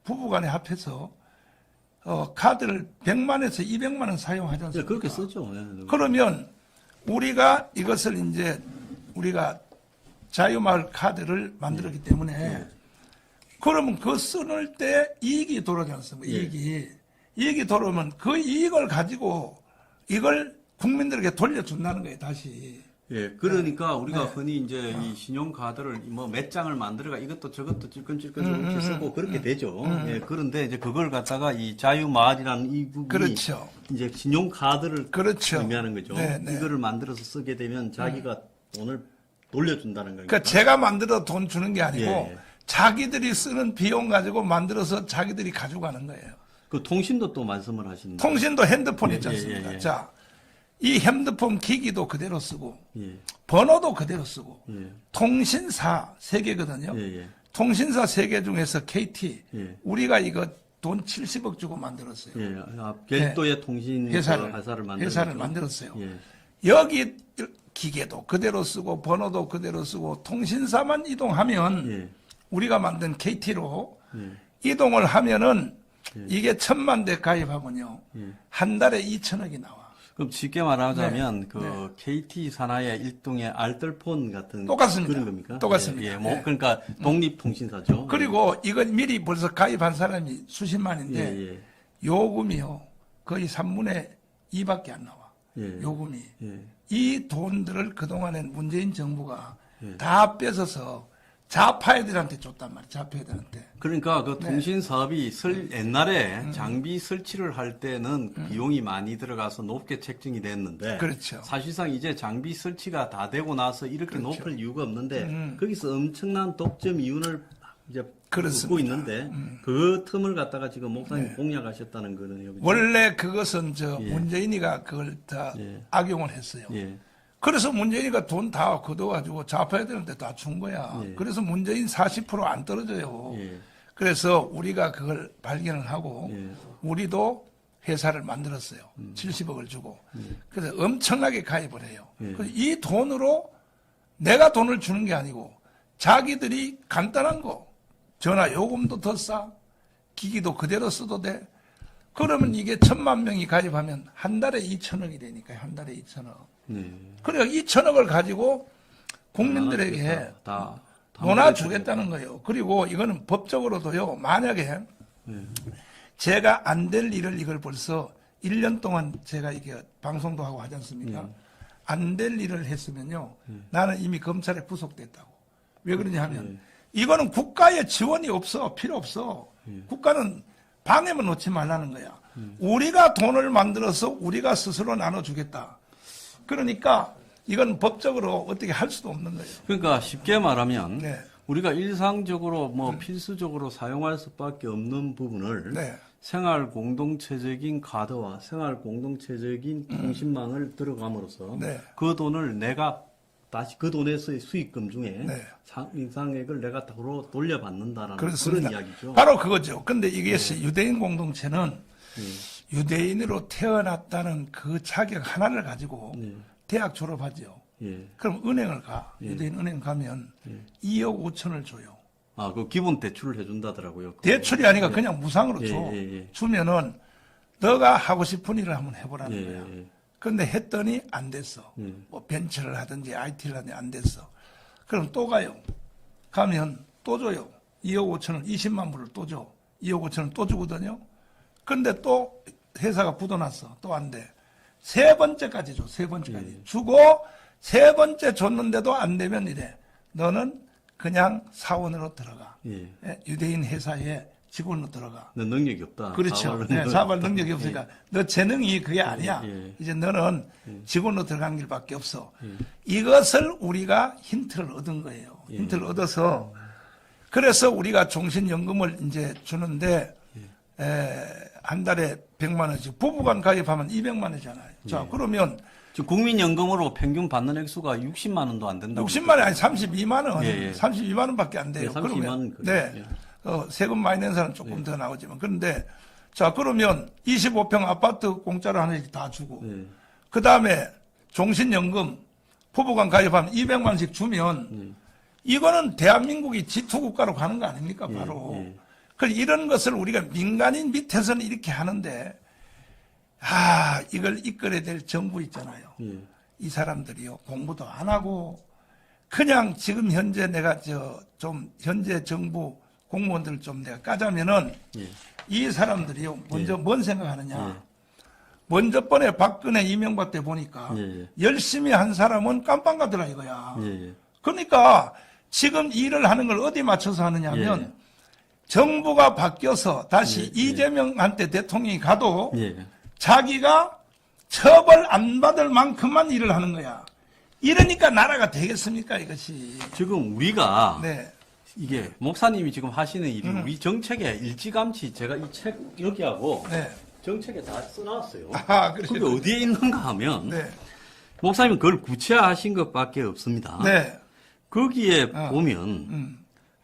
부부간에 합해서 카드를 100만에서 200만 원 사용하지 예, 않습니까? 그렇게 쓰죠. 예. 그러면 우리가 이것을 이제 우리가 자유마을 카드를 만들었기 때문에 그러면 그 쓰는 때 이익이 돌아오지 않습니까? 이익이 돌아오면 그 이익을 가지고 이걸 국민들에게 돌려준다는 거예요, 다시. 예, 그러니까 우리가 흔히 이제 이 신용카드를 뭐 몇 장을 만들어가 이것도 저것도 찔끔찔끔 이렇게 쓰고 그렇게 되죠. 예, 그런데 이제 그걸 갖다가 이 자유마을이라는 이 부분이 그렇죠. 이제 신용카드를 그렇죠. 의미하는 거죠. 이거를 만들어서 쓰게 되면 자기가 돈을 돌려준다는 거니까. 그러니까 제가 만들어 돈 주는 게 아니고 자기들이 쓰는 비용 가지고 만들어서 자기들이 가져가는 거예요. 그 통신도 또 말씀을 하시는데. 통신도 핸드폰 있지 않습니까? 자, 이 핸드폰 기기도 그대로 쓰고 번호도 그대로 쓰고 통신사 3개거든요. 통신사 3개 중에서 KT 우리가 이거 돈 70억 주고 만들었어요. 별도의 통신 회사를 만들었어요. 여기 기계도 그대로 쓰고 번호도 그대로 쓰고 통신사만 이동하면 우리가 만든 KT로 이동을 하면은 이게 1,000만 대 가입하면요 한 달에 2천억이 나와. 그럼 쉽게 말하자면 KT 산하의 일종의 알뜰폰 같은 똑같습니다. 그런 겁니까? 똑같습니다. 그러니까 독립통신사죠. 그리고 이건 미리 벌써 가입한 사람이 수십만인데 요금이요 거의 3분의 2밖에 안 나와. 요금이 이 돈들을 그동안엔 문재인 정부가 다 뺏어서 좌파 애들한테 줬단 말이에요. 좌파 애들한테. 그러니까 그 통신 사업이 옛날에 장비 설치를 할 때는 비용이 많이 들어가서 높게 책정이 됐는데 그렇죠. 사실상 이제 장비 설치가 다 되고 나서 이렇게 높을 이유가 없는데 거기서 엄청난 독점 이윤을 이제 얻고 있는데 그 틈을 갖다가 지금 목사님 공략하셨다는 거는 여기 원래 그것은 문재인이가 그걸 다 악용을 했어요. 그래서 문재인이가 돈 다 걷어가지고 좌파 애들한테 다 준 거야. 그래서 문재인 40% 안 떨어져요. 그래서 우리가 그걸 발견을 하고 우리도 회사를 만들었어요. 70억을 주고. 그래서 엄청나게 가입을 해요. 그래서 이 돈으로 내가 돈을 주는 게 아니고 자기들이 간단한 거 전화 요금도 더 싸. 기기도 그대로 써도 돼. 그러면 이게 1,000만 명이 가입하면 한 달에 2천억이 되니까 한 달에 2천억. 그래서 2천억을 가지고 국민들에게 논아주겠다는 거예요. 그리고 이거는 법적으로도요. 만약에 제가 안 될 일을 이걸 벌써 1년 동안 제가 이게 방송도 하고 하지 않습니까? 안 될 일을 했으면요. 나는 이미 검찰에 구속됐다고. 왜 그러냐 하면 이거는 국가의 지원이 없어. 필요 없어. 국가는 방해만 놓지 말라는 거야. 우리가 돈을 만들어서 우리가 스스로 나눠주겠다. 그러니까 이건 법적으로 어떻게 할 수도 없는 거예요. 그러니까 쉽게 말하면 우리가 일상적으로 필수적으로 사용할 수밖에 없는 부분을 생활 공동체적인 카드와 생활 공동체적인 통신망을 들어감으로써 그 돈을 내가 다시 그 돈에서의 수익금 중에 상액을 내가 도로 돌려받는다라는 그렇습니다. 그런 이야기죠. 바로 그거죠. 근데 이것이 유대인 공동체는 유대인으로 태어났다는 그 자격 하나를 가지고 대학 졸업하죠. 그럼 은행을 가. 유대인 은행 가면 2억 5천을 줘요. 아, 그 기본 대출을 해준다더라고요. 대출이 아니라 그냥 무상으로 줘. 주면은 너가 하고 싶은 일을 한번 해보라는 거야. 그런데 했더니 안 됐어. 뭐 벤처를 하든지 IT를 하든지 안 됐어. 그럼 또 가요. 가면 또 줘요. 2억 5천을 20만 불을 또 줘. 2억 5천을 또 주거든요. 근데 또 회사가 굳어놨어. 또 안 돼. 세 번째까지 줘. 세 번째까지. 주고 세 번째 줬는데도 안 되면 이래. 너는 그냥 사원으로 들어가. 유대인 회사에 직원으로 들어가. 너 능력이 없다. 그렇죠. 네, 사업할 능력이 없으니까 너 재능이 그게 아니야. 예. 이제 너는 직원으로 들어간 길밖에 없어. 이것을 우리가 힌트를 얻은 거예요. 힌트를 얻어서 그래서 우리가 종신연금을 이제 주는데 한 달에 100만 원씩 부부간 가입하면 200만 원이잖아요. 자, 그러면 지금 국민연금으로 평균 받는 액수가 60만 원도 안 된다고. 60만 원이 아니 32만 원. 예, 예. 32만 원밖에 안 돼요. 예, 32만 원 그러면 네. 세금 많이 낸 사람은 조금 더 나오지만 그런데 자, 그러면 25평 아파트 공짜로 하나씩 다 주고 그다음에 종신연금 부부간 가입하면 200만 원씩 주면 이거는 대한민국이 지투국가로 가는 거 아닙니까? 바로. 그 이런 것을 우리가 민간인 밑에서는 이렇게 하는데 이걸 이끌어야 될 정부 있잖아요. 이 사람들이요. 공부도 안 하고 그냥 지금 현재 내가 좀 현재 정부 공무원들 좀 내가 까자면은 이 사람들이요. 먼저 뭔 생각하느냐. 먼저 번에 박근혜 이명박 때 보니까 열심히 한 사람은 깜빵 가더라 이거야. 그러니까 지금 일을 하는 걸 어디 맞춰서 하느냐 하면 정부가 바뀌어서 다시 이재명한테 대통령이 가도 자기가 처벌 안 받을 만큼만 일을 하는 거야. 이러니까 나라가 되겠습니까 이것이. 지금 우리가 네. 이게 목사님이 지금 하시는 일이 우리 정책에 일찌감치 제가 이 책 여기하고 네. 정책에 다 써놨어요. 그래요? 그게 어디에 있는가 하면 네. 목사님은 그걸 구체화하신 것밖에 없습니다. 네. 거기에 보면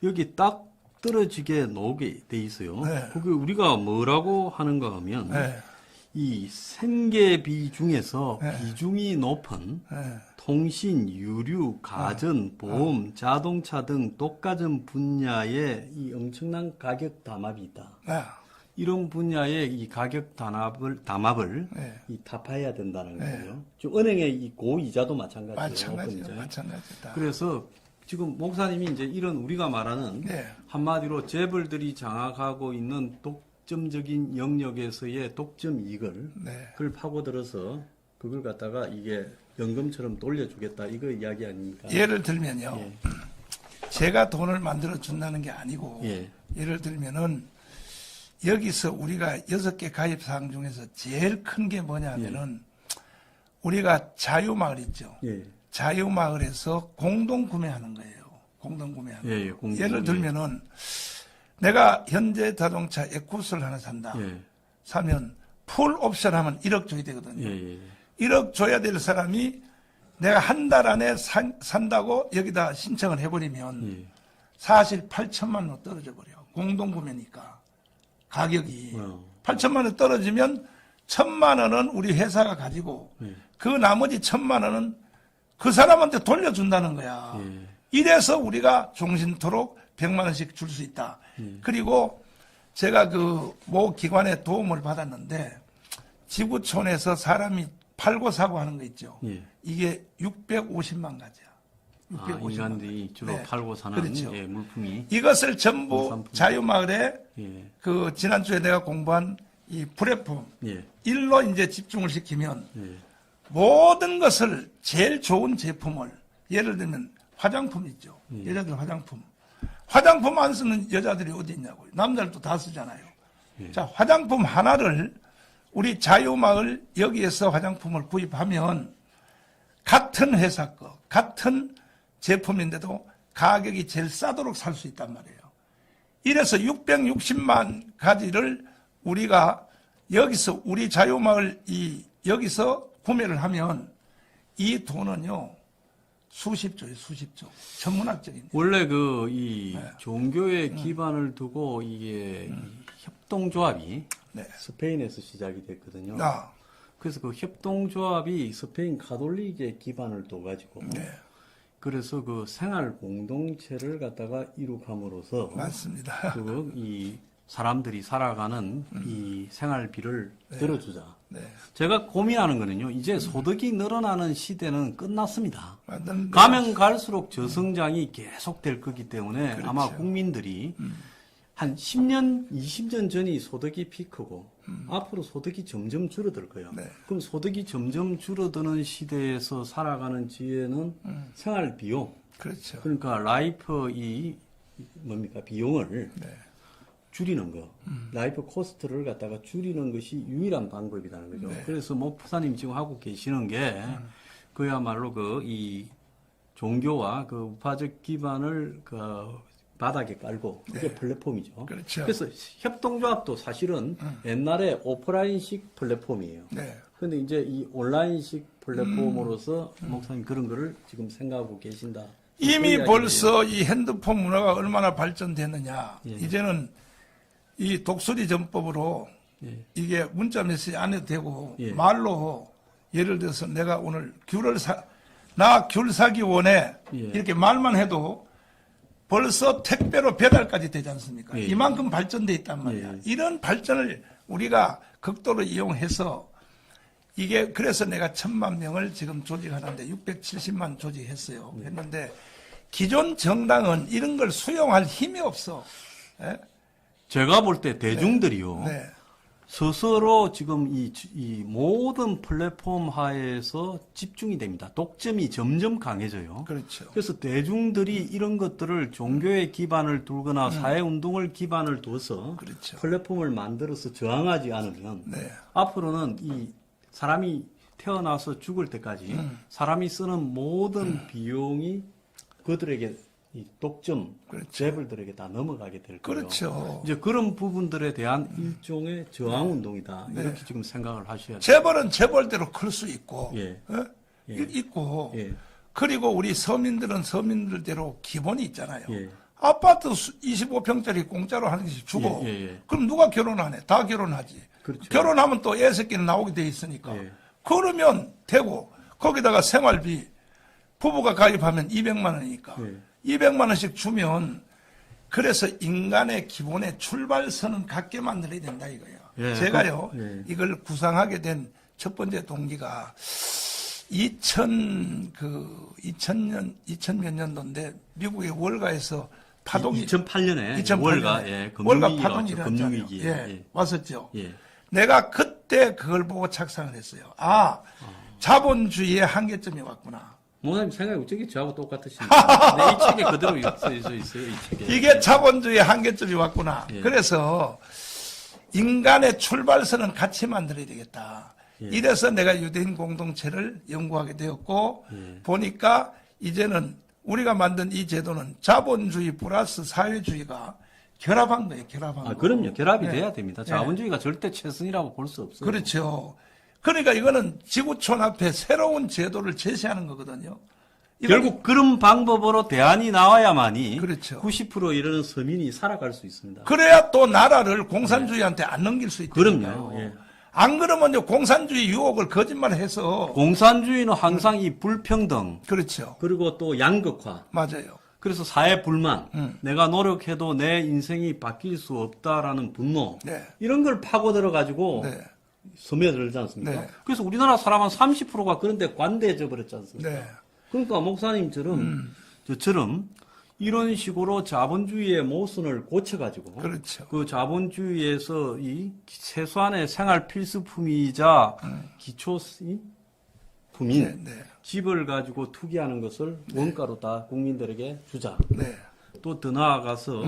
여기 딱 떨어지게 나오게 돼 있어요. 네. 그게 우리가 뭐라고 하는가 하면 네. 이 생계비 중에서 네. 비중이 높은 네. 통신, 유류, 가전, 보험, 자동차 등 독과점 분야에 이 엄청난 가격 담합이 있다. 이런 분야의 이 가격 담합을 네. 이 타파해야 된다는 네. 거예요. 지금 은행의 이 고이자도 마찬가지예요. 마찬가지죠. 오픈이자. 마찬가지다. 그래서 지금 목사님이 이제 이런 우리가 말하는 네. 한마디로 재벌들이 장악하고 있는 독점적인 영역에서의 독점 이익을 네. 그걸 파고들어서 그걸 갖다가 이게 연금처럼 돌려주겠다 이거 이야기 아닙니까? 예를 들면요. 예. 제가 돈을 만들어 준다는 게 아니고 예. 예를 들면은 여기서 우리가 6개 가입사항 중에서 제일 큰 게 뭐냐면은 우리가 자유마을 있죠. 예. 자유마을에서 공동구매하는 거예요. 공동구매하는 예, 예, 거. 공동, 예를 예. 들면은 내가 현대 자동차 에쿠스를 하나 산다. 예. 사면 풀 옵션 하면 1억 줘야 되거든요. 예. 1억 줘야 될 사람이 내가 한 달 안에 산다고 여기다 신청을 해버리면 예. 사실 8천만 원 떨어져 버려. 공동구매니까 가격이 8천만 원 떨어지면 1,000만 원은 우리 회사가 가지고 그 나머지 1,000만 원은 그 사람한테 돌려준다는 거야. 이래서 우리가 종신토록 100만 원씩 줄 수 있다. 그리고 제가 그 모 기관에 도움을 받았는데 지구촌에서 사람이 팔고 사고 하는 거 있죠. 예. 이게 650만 가지야. 650만 인간들이 주로 네. 팔고 사는 그렇죠. 예, 물품이. 이것을 전부 물산품. 자유마을에 예. 그 지난주에 내가 공부한 이 플랫폼 예. 일로 이제 집중을 시키면 예. 모든 것을 제일 좋은 제품을 예를 들면 화장품 있죠. 여자들 화장품. 화장품 안 쓰는 여자들이 어디 있냐고요. 남자들도 다 쓰잖아요. 자, 화장품 하나를 우리 자유마을 여기에서 화장품을 구입하면 같은 회사 거, 같은 제품인데도 가격이 제일 싸도록 살 수 있단 말이에요. 이래서 660만 가지를 우리가 여기서 우리 자유마을 여기서 구매를 하면 이 돈은요 수십조예요, 수십조. 전문학적인. 원래 이 종교의 기반을 두고 이게 협동조합이 네. 스페인에서 시작이 됐거든요. 그래서 그 협동조합이 스페인 가톨릭의 기반을 둬가지고 네. 그래서 그 생활 공동체를 갖다가 이룩함으로써 맞습니다. 이 사람들이 살아가는 이 생활비를 들어주자. 네. 제가 고민하는 거는요. 이제 소득이 늘어나는 시대는 끝났습니다. 맞는데. 가면 갈수록 저성장이 계속될 거기 때문에 그렇죠. 아마 국민들이 한 10년, 20년 전이 소득이 피크고 앞으로 소득이 점점 줄어들 거예요. 네. 그럼 소득이 점점 줄어드는 시대에서 살아가는 지혜는 생활 비용, 그렇죠. 그러니까 라이프 비용을 네. 줄이는 거, 라이프 코스트를 갖다가 줄이는 것이 유일한 방법이라는 거죠. 네. 그래서 뭐 부사님 지금 하고 계시는 게 그야말로 이 종교와 그 우파적 기반을 그 바닥에 깔고 그게 네. 플랫폼이죠. 그렇죠. 그래서 협동조합도 사실은 옛날에 오프라인식 플랫폼이에요. 네. 근데 이제 이 온라인식 플랫폼으로서 목사님 그런 거를 지금 생각하고 계신다. 이미 그 벌써 이 핸드폰 문화가 얼마나 발전됐느냐. 예. 이제는 이 독수리 전법으로 예. 이게 문자 메시지 안 해도 되고 예. 말로 예를 들어서 내가 오늘 나 귤 사기 원해. 예. 이렇게 말만 해도 벌써 택배로 배달까지 되지 않습니까? 예. 이만큼 발전돼 있단 말이야. 예. 이런 발전을 우리가 극도로 이용해서 이게 그래서 내가 1,000만 명을 지금 조직하는데 670만 조직했어요. 했는데 기존 정당은 이런 걸 수용할 힘이 없어. 예? 제가 볼 때 대중들이요. 네. 스스로 지금 이 모든 플랫폼 하에서 집중이 됩니다. 독점이 점점 강해져요. 그렇죠. 그래서 대중들이 이런 것들을 종교의 기반을 두거나 사회운동을 기반을 둬서 그렇죠. 플랫폼을 만들어서 저항하지 않으면 네. 앞으로는 이 사람이 태어나서 죽을 때까지 사람이 쓰는 모든 비용이 그들에게 이 독점 그렇죠. 재벌들에게 다 넘어가게 될 거예요. 그렇죠. 이제 그런 부분들에 대한 일종의 저항 운동이다. 네. 이렇게 지금 생각을 하셔야 돼요. 재벌은 재벌대로 클 수 있고, 예. 예? 예. 있고, 예. 그리고 우리 서민들은 서민들대로 기본이 있잖아요. 예. 아파트 25평짜리 공짜로 하는 것이 주고, 예, 예, 예. 그럼 누가 결혼 안 해? 다 결혼하지. 그렇죠. 결혼하면 또 애 새끼는 나오게 돼 있으니까. 예. 그러면 되고, 거기다가 생활비, 부부가 가입하면 200만 원이니까. 예. 200만 원씩 주면, 그래서 인간의 기본의 출발선은 같게 만들어야 된다 이거예요. 예, 제가요, 예. 이걸 구상하게 된 첫 번째 동기가 2000몇 년도인데 미국의 월가에서 파동이 2008년에 2008년에 월가 예, 월가 금융위기가 파동이 왔죠. 금융위기. 예, 왔었죠. 예. 내가 그때 그걸 보고 착상을 했어요. 자본주의의 한계점이 왔구나. 모나님 생각이 어쩌게 저하고 똑같으십니까? 네, 이 책에 그대로 있어요, 이 책에. 이게 자본주의의 한계점이 왔구나. 예. 그래서 인간의 출발선은 같이 만들어야 되겠다. 예. 이래서 내가 유대인 공동체를 연구하게 되었고 예. 보니까 이제는 우리가 만든 이 제도는 자본주의 플러스 사회주의가 결합한 거예요. 결합한 거. 그럼요. 결합이 예. 돼야 됩니다. 자본주의가 절대 최선이라고 볼 수 없어요. 그렇죠. 그러니까 이거는 지구촌 앞에 새로운 제도를 제시하는 거거든요. 이건 결국 그런 방법으로 대안이 나와야만이 그렇죠. 90% 이르는 서민이 살아갈 수 있습니다. 그래야 또 나라를 공산주의한테 안 넘길 수 있다. 그럼요. 예. 안 그러면요 공산주의 유혹을 거짓말해서 공산주의는 항상 이 불평등 그렇죠. 그리고 또 양극화 맞아요. 그래서 사회 불만 내가 노력해도 내 인생이 바뀔 수 없다라는 분노 네. 이런 걸 파고들어 가지고 네. 스며들지 않습니까? 네. 그래서 우리나라 사람 한 30%가 그런데 관대해져 버렸지 않습니까? 네. 그러니까 목사님처럼 저처럼 이런 식으로 자본주의의 모순을 고쳐가지고 그렇죠. 그 자본주의에서 이 최소한의 생활 필수품이자 기초 품인 네. 네. 집을 가지고 투기하는 것을 원가로 다 국민들에게 주자. 네. 또 더 나아가서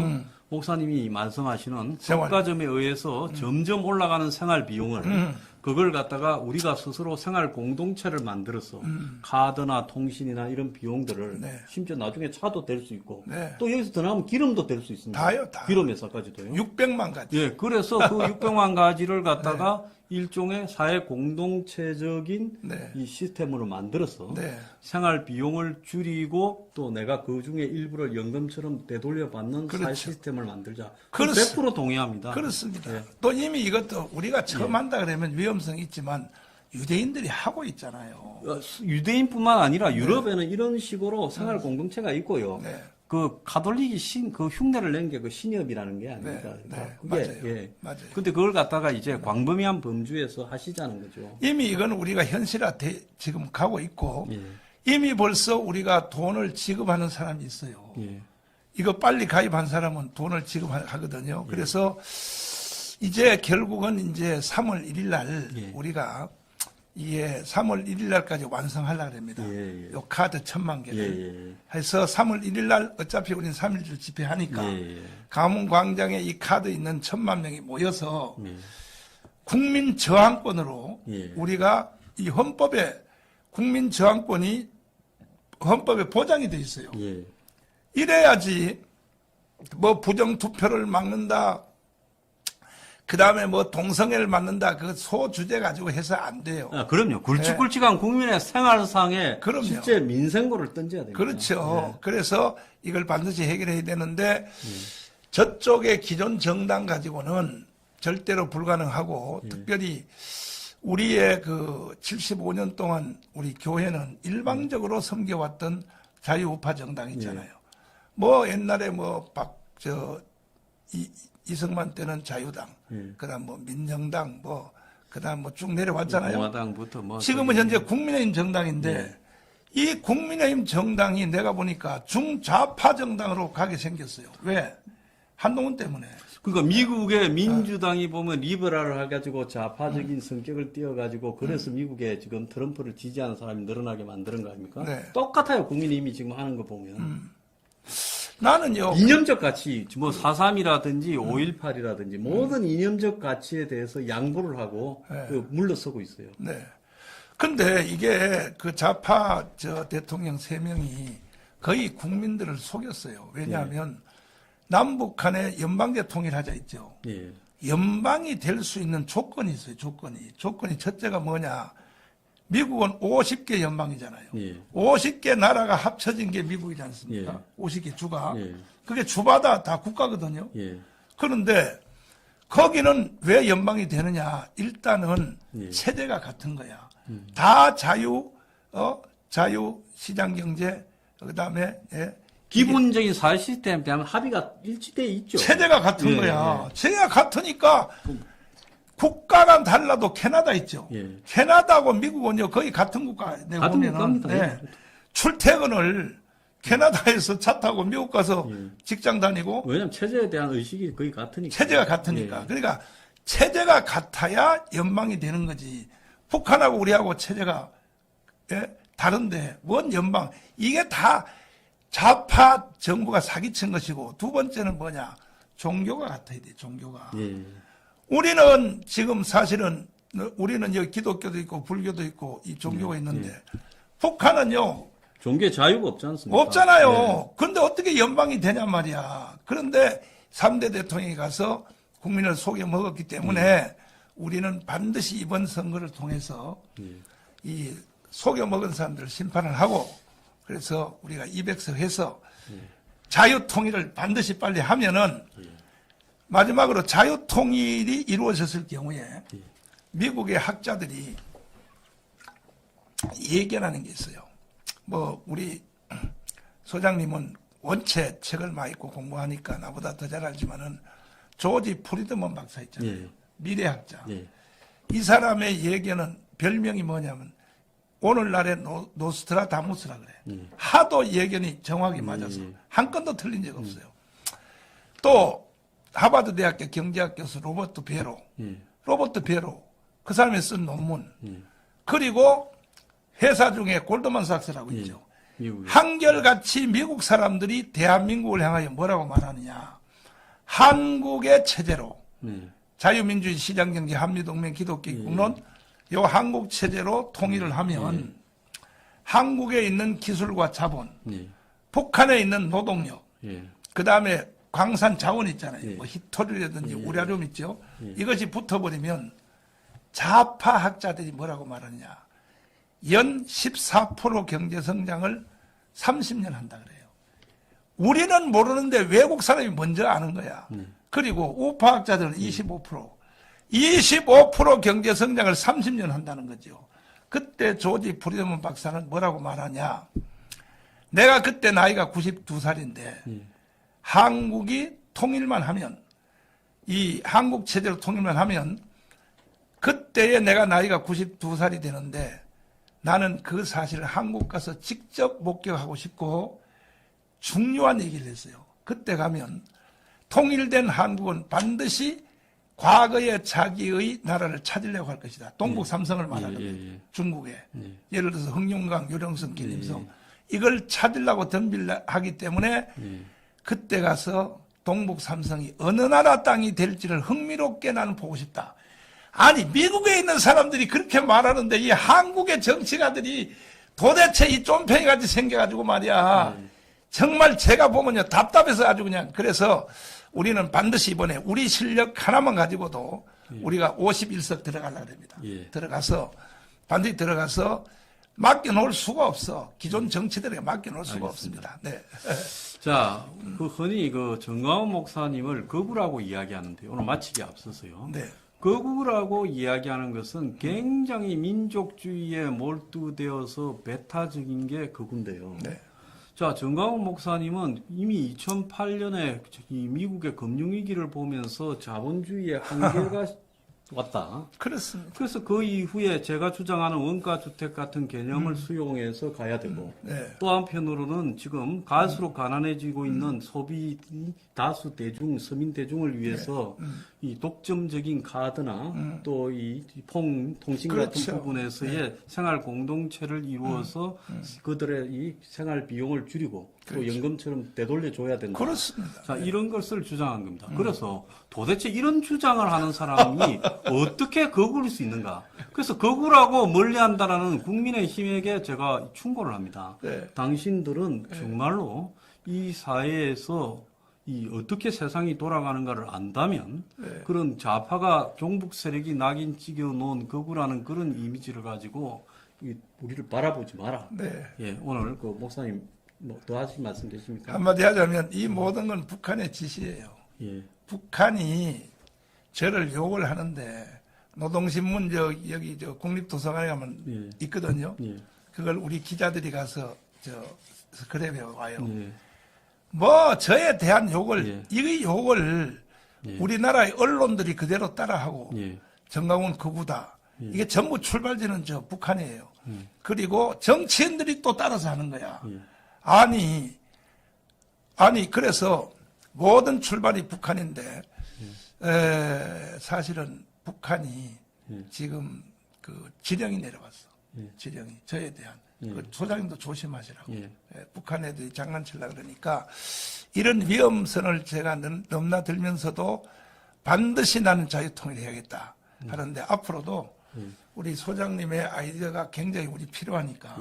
목사님이 말씀하시는 생활. 국가점에 의해서 점점 올라가는 생활 비용을 그걸 갖다가 우리가 스스로 생활 공동체를 만들어서 카드나 통신이나 이런 비용들을 네. 심지어 나중에 차도 될 수 있고 네. 또 여기서 더 나오면 기름도 될 수 있습니다. 다요, 다. 기름 회사까지도요. 600만 가지. 예, 그래서 그 600만 가지를 갖다가 일종의 사회 공동체적인 네. 이 시스템으로 만들어서 네. 생활 비용을 줄이고 또 내가 그 중에 일부를 연금처럼 되돌려 받는 사회 그렇죠. 시스템을 만들자. 그렇습니다. 100% 동의합니다. 그렇습니다. 예. 또 이미 이것도 우리가 처음 한다 그러면 위험성이 있지만 유대인들이 하고 있잖아요. 유대인뿐만 아니라 유럽에는 이런 식으로 생활 공동체가 있고요. 네. 그 가톨릭이 그 흉내를 낸 게 그 신협이라는 게 아닙니까? 네, 그게, 맞아요. 예. 맞아요. 근데 그걸 갖다가 이제 광범위한 범주에서 하시자는 거죠. 이미 이건 우리가 현실화 지금 가고 있고 예. 이미 벌써 우리가 돈을 지급하는 사람이 있어요. 예. 이거 빨리 가입한 사람은 돈을 지급하거든요. 그래서 이제 결국은 이제 3월 1일 날 예. 우리가 이게 3월 1일 날까지 완성하려고 합니다. 예, 예. 요 카드 1000만 개를. 예, 예. 해서 3월 1일 날 어차피 우리는 3.1절 집회하니까 예, 예. 가문광장에 이 카드 있는 1000만 명이 모여서 예. 국민 저항권으로 예. 우리가 이 헌법에 국민 저항권이 헌법에 보장이 돼 있어요. 예. 이래야지 뭐 부정투표를 막는다. 그 다음에 뭐 동성애를 막는다. 그 소주제 가지고 해서 안 돼요. 아, 그럼요. 굵직굵직한 국민의 생활상에 그럼요. 실제 민생고를 던져야 됩니다. 그렇죠. 그래서 이걸 반드시 해결해야 되는데 저쪽의 기존 정당 가지고는 절대로 불가능하고 특별히 우리의 그 75년 동안 우리 교회는 일방적으로 섬겨왔던 자유우파 정당 있잖아요. 뭐 옛날에 뭐 이승만 때는 자유당, 그다음 뭐 민정당, 뭐 그다음 뭐 쭉 내려왔잖아요. 공화당부터 뭐 지금은 현재 국민의힘 정당인데 이 국민의힘 정당이 내가 보니까 중좌파 정당으로 가게 생겼어요. 왜? 한동훈 때문에. 그러니까 미국의 민주당이 보면 리버럴을 해가지고 좌파적인 성격을 띄어가지고 그래서 미국에 지금 트럼프를 지지하는 사람이 늘어나게 만드는 거 아닙니까? 네. 똑같아요. 국민의힘이 지금 하는 거 보면. 나는요. 이념적 가치, 뭐 4.3이라든지 5.18이라든지 모든 이념적 가치에 대해서 양보를 하고 그 물러서고 있어요. 네. 근데 이게 그 좌파 대통령 3명이 거의 국민들을 속였어요. 왜냐하면 남북한의 연방제 통일하자 있죠. 예. 연방이 될 수 있는 조건이 있어요. 조건이 첫째가 뭐냐. 미국은 50개 연방이잖아요. 예. 50개 나라가 합쳐진 게 미국이지 않습니까? 예. 50개 주가. 예. 그게 주마다 다 국가거든요. 예. 그런데 거기는 왜 연방이 되느냐? 일단은 예. 체제가 같은 거야. 다 자유 시장 경제, 그다음에 기본적인 사회 시스템에 대한 합의가 일치돼 있죠. 체제가 같은 예, 거야. 체제가 같으니까 국가가 달라도 캐나다 있죠. 예. 캐나다하고 미국은요 거의 같은 국가. 내가 같은 보면은 국가입니다. 출퇴근을 캐나다에서 차 타고 미국 가서 직장 다니고 왜냐면 체제에 대한 의식이 거의 같으니까. 체제가 같으니까. 예. 그러니까 체제가 같아야 연방이 되는 거지. 북한하고 우리하고 체제가 다른데 뭔 연방. 이게 다 좌파 정부가 사기친 것이고 두 번째는 뭐냐. 종교가 같아야 돼. 종교가. 예. 우리는 지금 사실은 우리는 여기 기독교도 있고 불교도 있고 이 종교가 있는데 북한은요. 종교 자유가 없지 않습니까? 없잖아요. 그런데 어떻게 연방이 되냐 말이야. 그런데 3대 대통령이 가서 국민을 속여 먹었기 때문에 우리는 반드시 이번 선거를 통해서 이 속여 먹은 사람들을 심판을 하고 그래서 우리가 200석 해서 자유 통일을 반드시 빨리 하면은 마지막으로 자유 통일이 이루어졌을 경우에 미국의 학자들이 예견하는 게 있어요. 뭐 우리 소장님은 원체 책을 많이 읽고 공부하니까 나보다 더 잘 알지만은 조지 프리드먼 박사 있잖아요. 예. 미래학자. 예. 이 사람의 예견은 별명이 뭐냐면 오늘날의 노스트라다무스라 그래. 하도 예견이 정확히 맞아서 한 건도 틀린 적 없어요. 또 하버드 대학교 경제학 교수 로버트 베로. 로버트 베로. 그 사람이 쓴 논문. 그리고 회사 중에 골드만삭스라고 있죠. 미국에. 한결같이 미국 사람들이 대한민국을 향하여 뭐라고 말하느냐. 한국의 체제로 자유민주주의 시장경제 한미동맹 기독교국론 요 한국 체제로 통일을 하면 한국에 있는 기술과 자본, 북한에 있는 노동력, 그 다음에 광산 자원 있잖아요. 뭐 히토리라든지 우라늄 있죠. 이것이 붙어버리면 좌파 학자들이 뭐라고 말하느냐. 연 14% 경제 성장을 30년 한다 그래요. 우리는 모르는데 외국 사람이 먼저 아는 거야. 그리고 우파 학자들은 25% 경제 성장을 30년 한다는 거죠. 그때 조지 프리드먼 박사는 뭐라고 말하냐. 내가 그때 나이가 92살인데 한국이 통일만 하면 이 한국 체제로 통일만 하면 그때에 내가 나이가 92살이 되는데 나는 그 사실을 한국 가서 직접 목격하고 싶고 중요한 얘기를 했어요. 그때 가면 통일된 한국은 반드시 과거의 자기의 나라를 찾으려고 할 것이다. 동북 삼성을 말하거든요. 예. 중국에. 예. 예를 들어서 흥룡강, 요령성, 기림성. 예. 이걸 찾으려고 덤빌하기 때문에 예. 그때 가서 동북 삼성이 어느 나라 땅이 될지를 흥미롭게 나는 보고 싶다. 아니 미국에 있는 사람들이 그렇게 말하는데 이 한국의 정치가들이 도대체 이 쫌팽이같이 생겨가지고 말이야. 정말 제가 보면요 답답해서 아주 그냥. 그래서 우리는 반드시 이번에 우리 실력 하나만 가지고도 우리가 51석 들어가려고 합니다. 예. 들어가서 반드시 들어가서 맡겨놓을 수가 없어. 기존 정치들에게 맡겨놓을 수가 없습니다. 네. 자, 그 흔히 그 정광훈 목사님을 거구라고 이야기하는데 오늘 마치기 앞서서요. 네. 거구라고 이야기하는 것은 굉장히 민족주의에 몰두되어서 배타적인 게 거구인데요. 네. 자, 정광훈 목사님은 이미 2008년에 이 미국의 금융위기를 보면서 자본주의의 한계가 왔다. 그렇습니다. 그래서 그 이후에 제가 주장하는 원가주택 같은 개념을 수용해서 가야 되고 네. 또 한편으로는 지금 갈수록 가난해지고 있는 소비 다수 대중, 서민 대중을 위해서 이 독점적인 카드나 또 이 통신 같은 그렇죠. 부분에서의 생활 공동체를 이루어서 그들의 이 생활 비용을 줄이고 또 그렇죠. 연금처럼 되돌려 줘야 된다. 그렇습니다. 자, 이런 것을 주장한 겁니다. 그래서 도대체 이런 주장을 하는 사람이 어떻게 거구일 수 있는가? 그래서 거구라고 멀리한다라는 국민의힘에게 제가 충고를 합니다. 네. 당신들은 정말로 이 사회에서 이 어떻게 세상이 돌아가는가를 안다면 그런 좌파가 종북 세력이 낙인 찍어 놓은 거구라는 그런 이미지를 가지고 우리를 바라보지 마라. 네. 예, 오늘 그 목사님 뭐 더 하실 말씀 계십니까? 한마디 하자면 이 모든 건 북한의 지시예요. 예. 북한이 저를 욕을 하는데 노동신문 여기 국립도서관에 가면 예. 있거든요. 예. 그걸 우리 기자들이 가서 스크랩에 와요. 예. 뭐 저에 대한 욕을 예. 이 욕을 예. 우리나라의 언론들이 그대로 따라하고 예. 정강훈 거구다. 이게 전부 출발지는 저 북한이에요. 그리고 정치인들이 또 따라서 하는 거야. 예. 아니 그래서 모든 출발이 북한인데 사실은 북한이 지금 그 지령이 내려왔어. 지령이 저에 대한 그 소장님도 조심하시라고. 북한 애들이 장난치려고 그러니까 이런 위험선을 제가 넘나들면서도 반드시 나는 자유통일해야겠다 하는데 앞으로도 우리 소장님의 아이디어가 굉장히 우리 필요하니까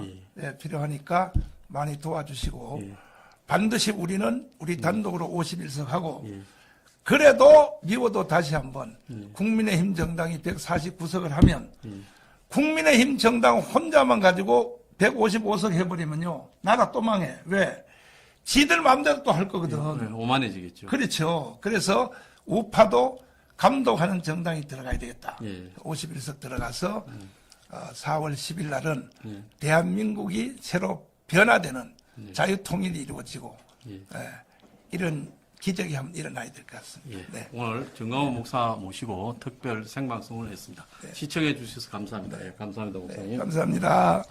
필요하니까 많이 도와주시고 반드시 우리는 우리 단독으로 51석하고 그래도 미워도 다시 한번 국민의힘 정당이 149석을 하면 국민의힘 정당 혼자만 가지고 155석 해버리면요 나라 또 망해. 왜? 지들 마음대로 또 할 거거든. 오만해지겠죠. 그렇죠. 그래서 우파도 감독하는 정당이 들어가야 되겠다. 51석 들어가서 4월 10일 날은 대한민국이 새로 변화되는 자유통일이 이루어지고 이런 기적이 한번 일어나야 될 것 같습니다. 네. 오늘 정광훈 목사 모시고 특별 생방송을 했습니다. 시청해 주셔서 감사합니다. 감사합니다, 목사님. 감사합니다.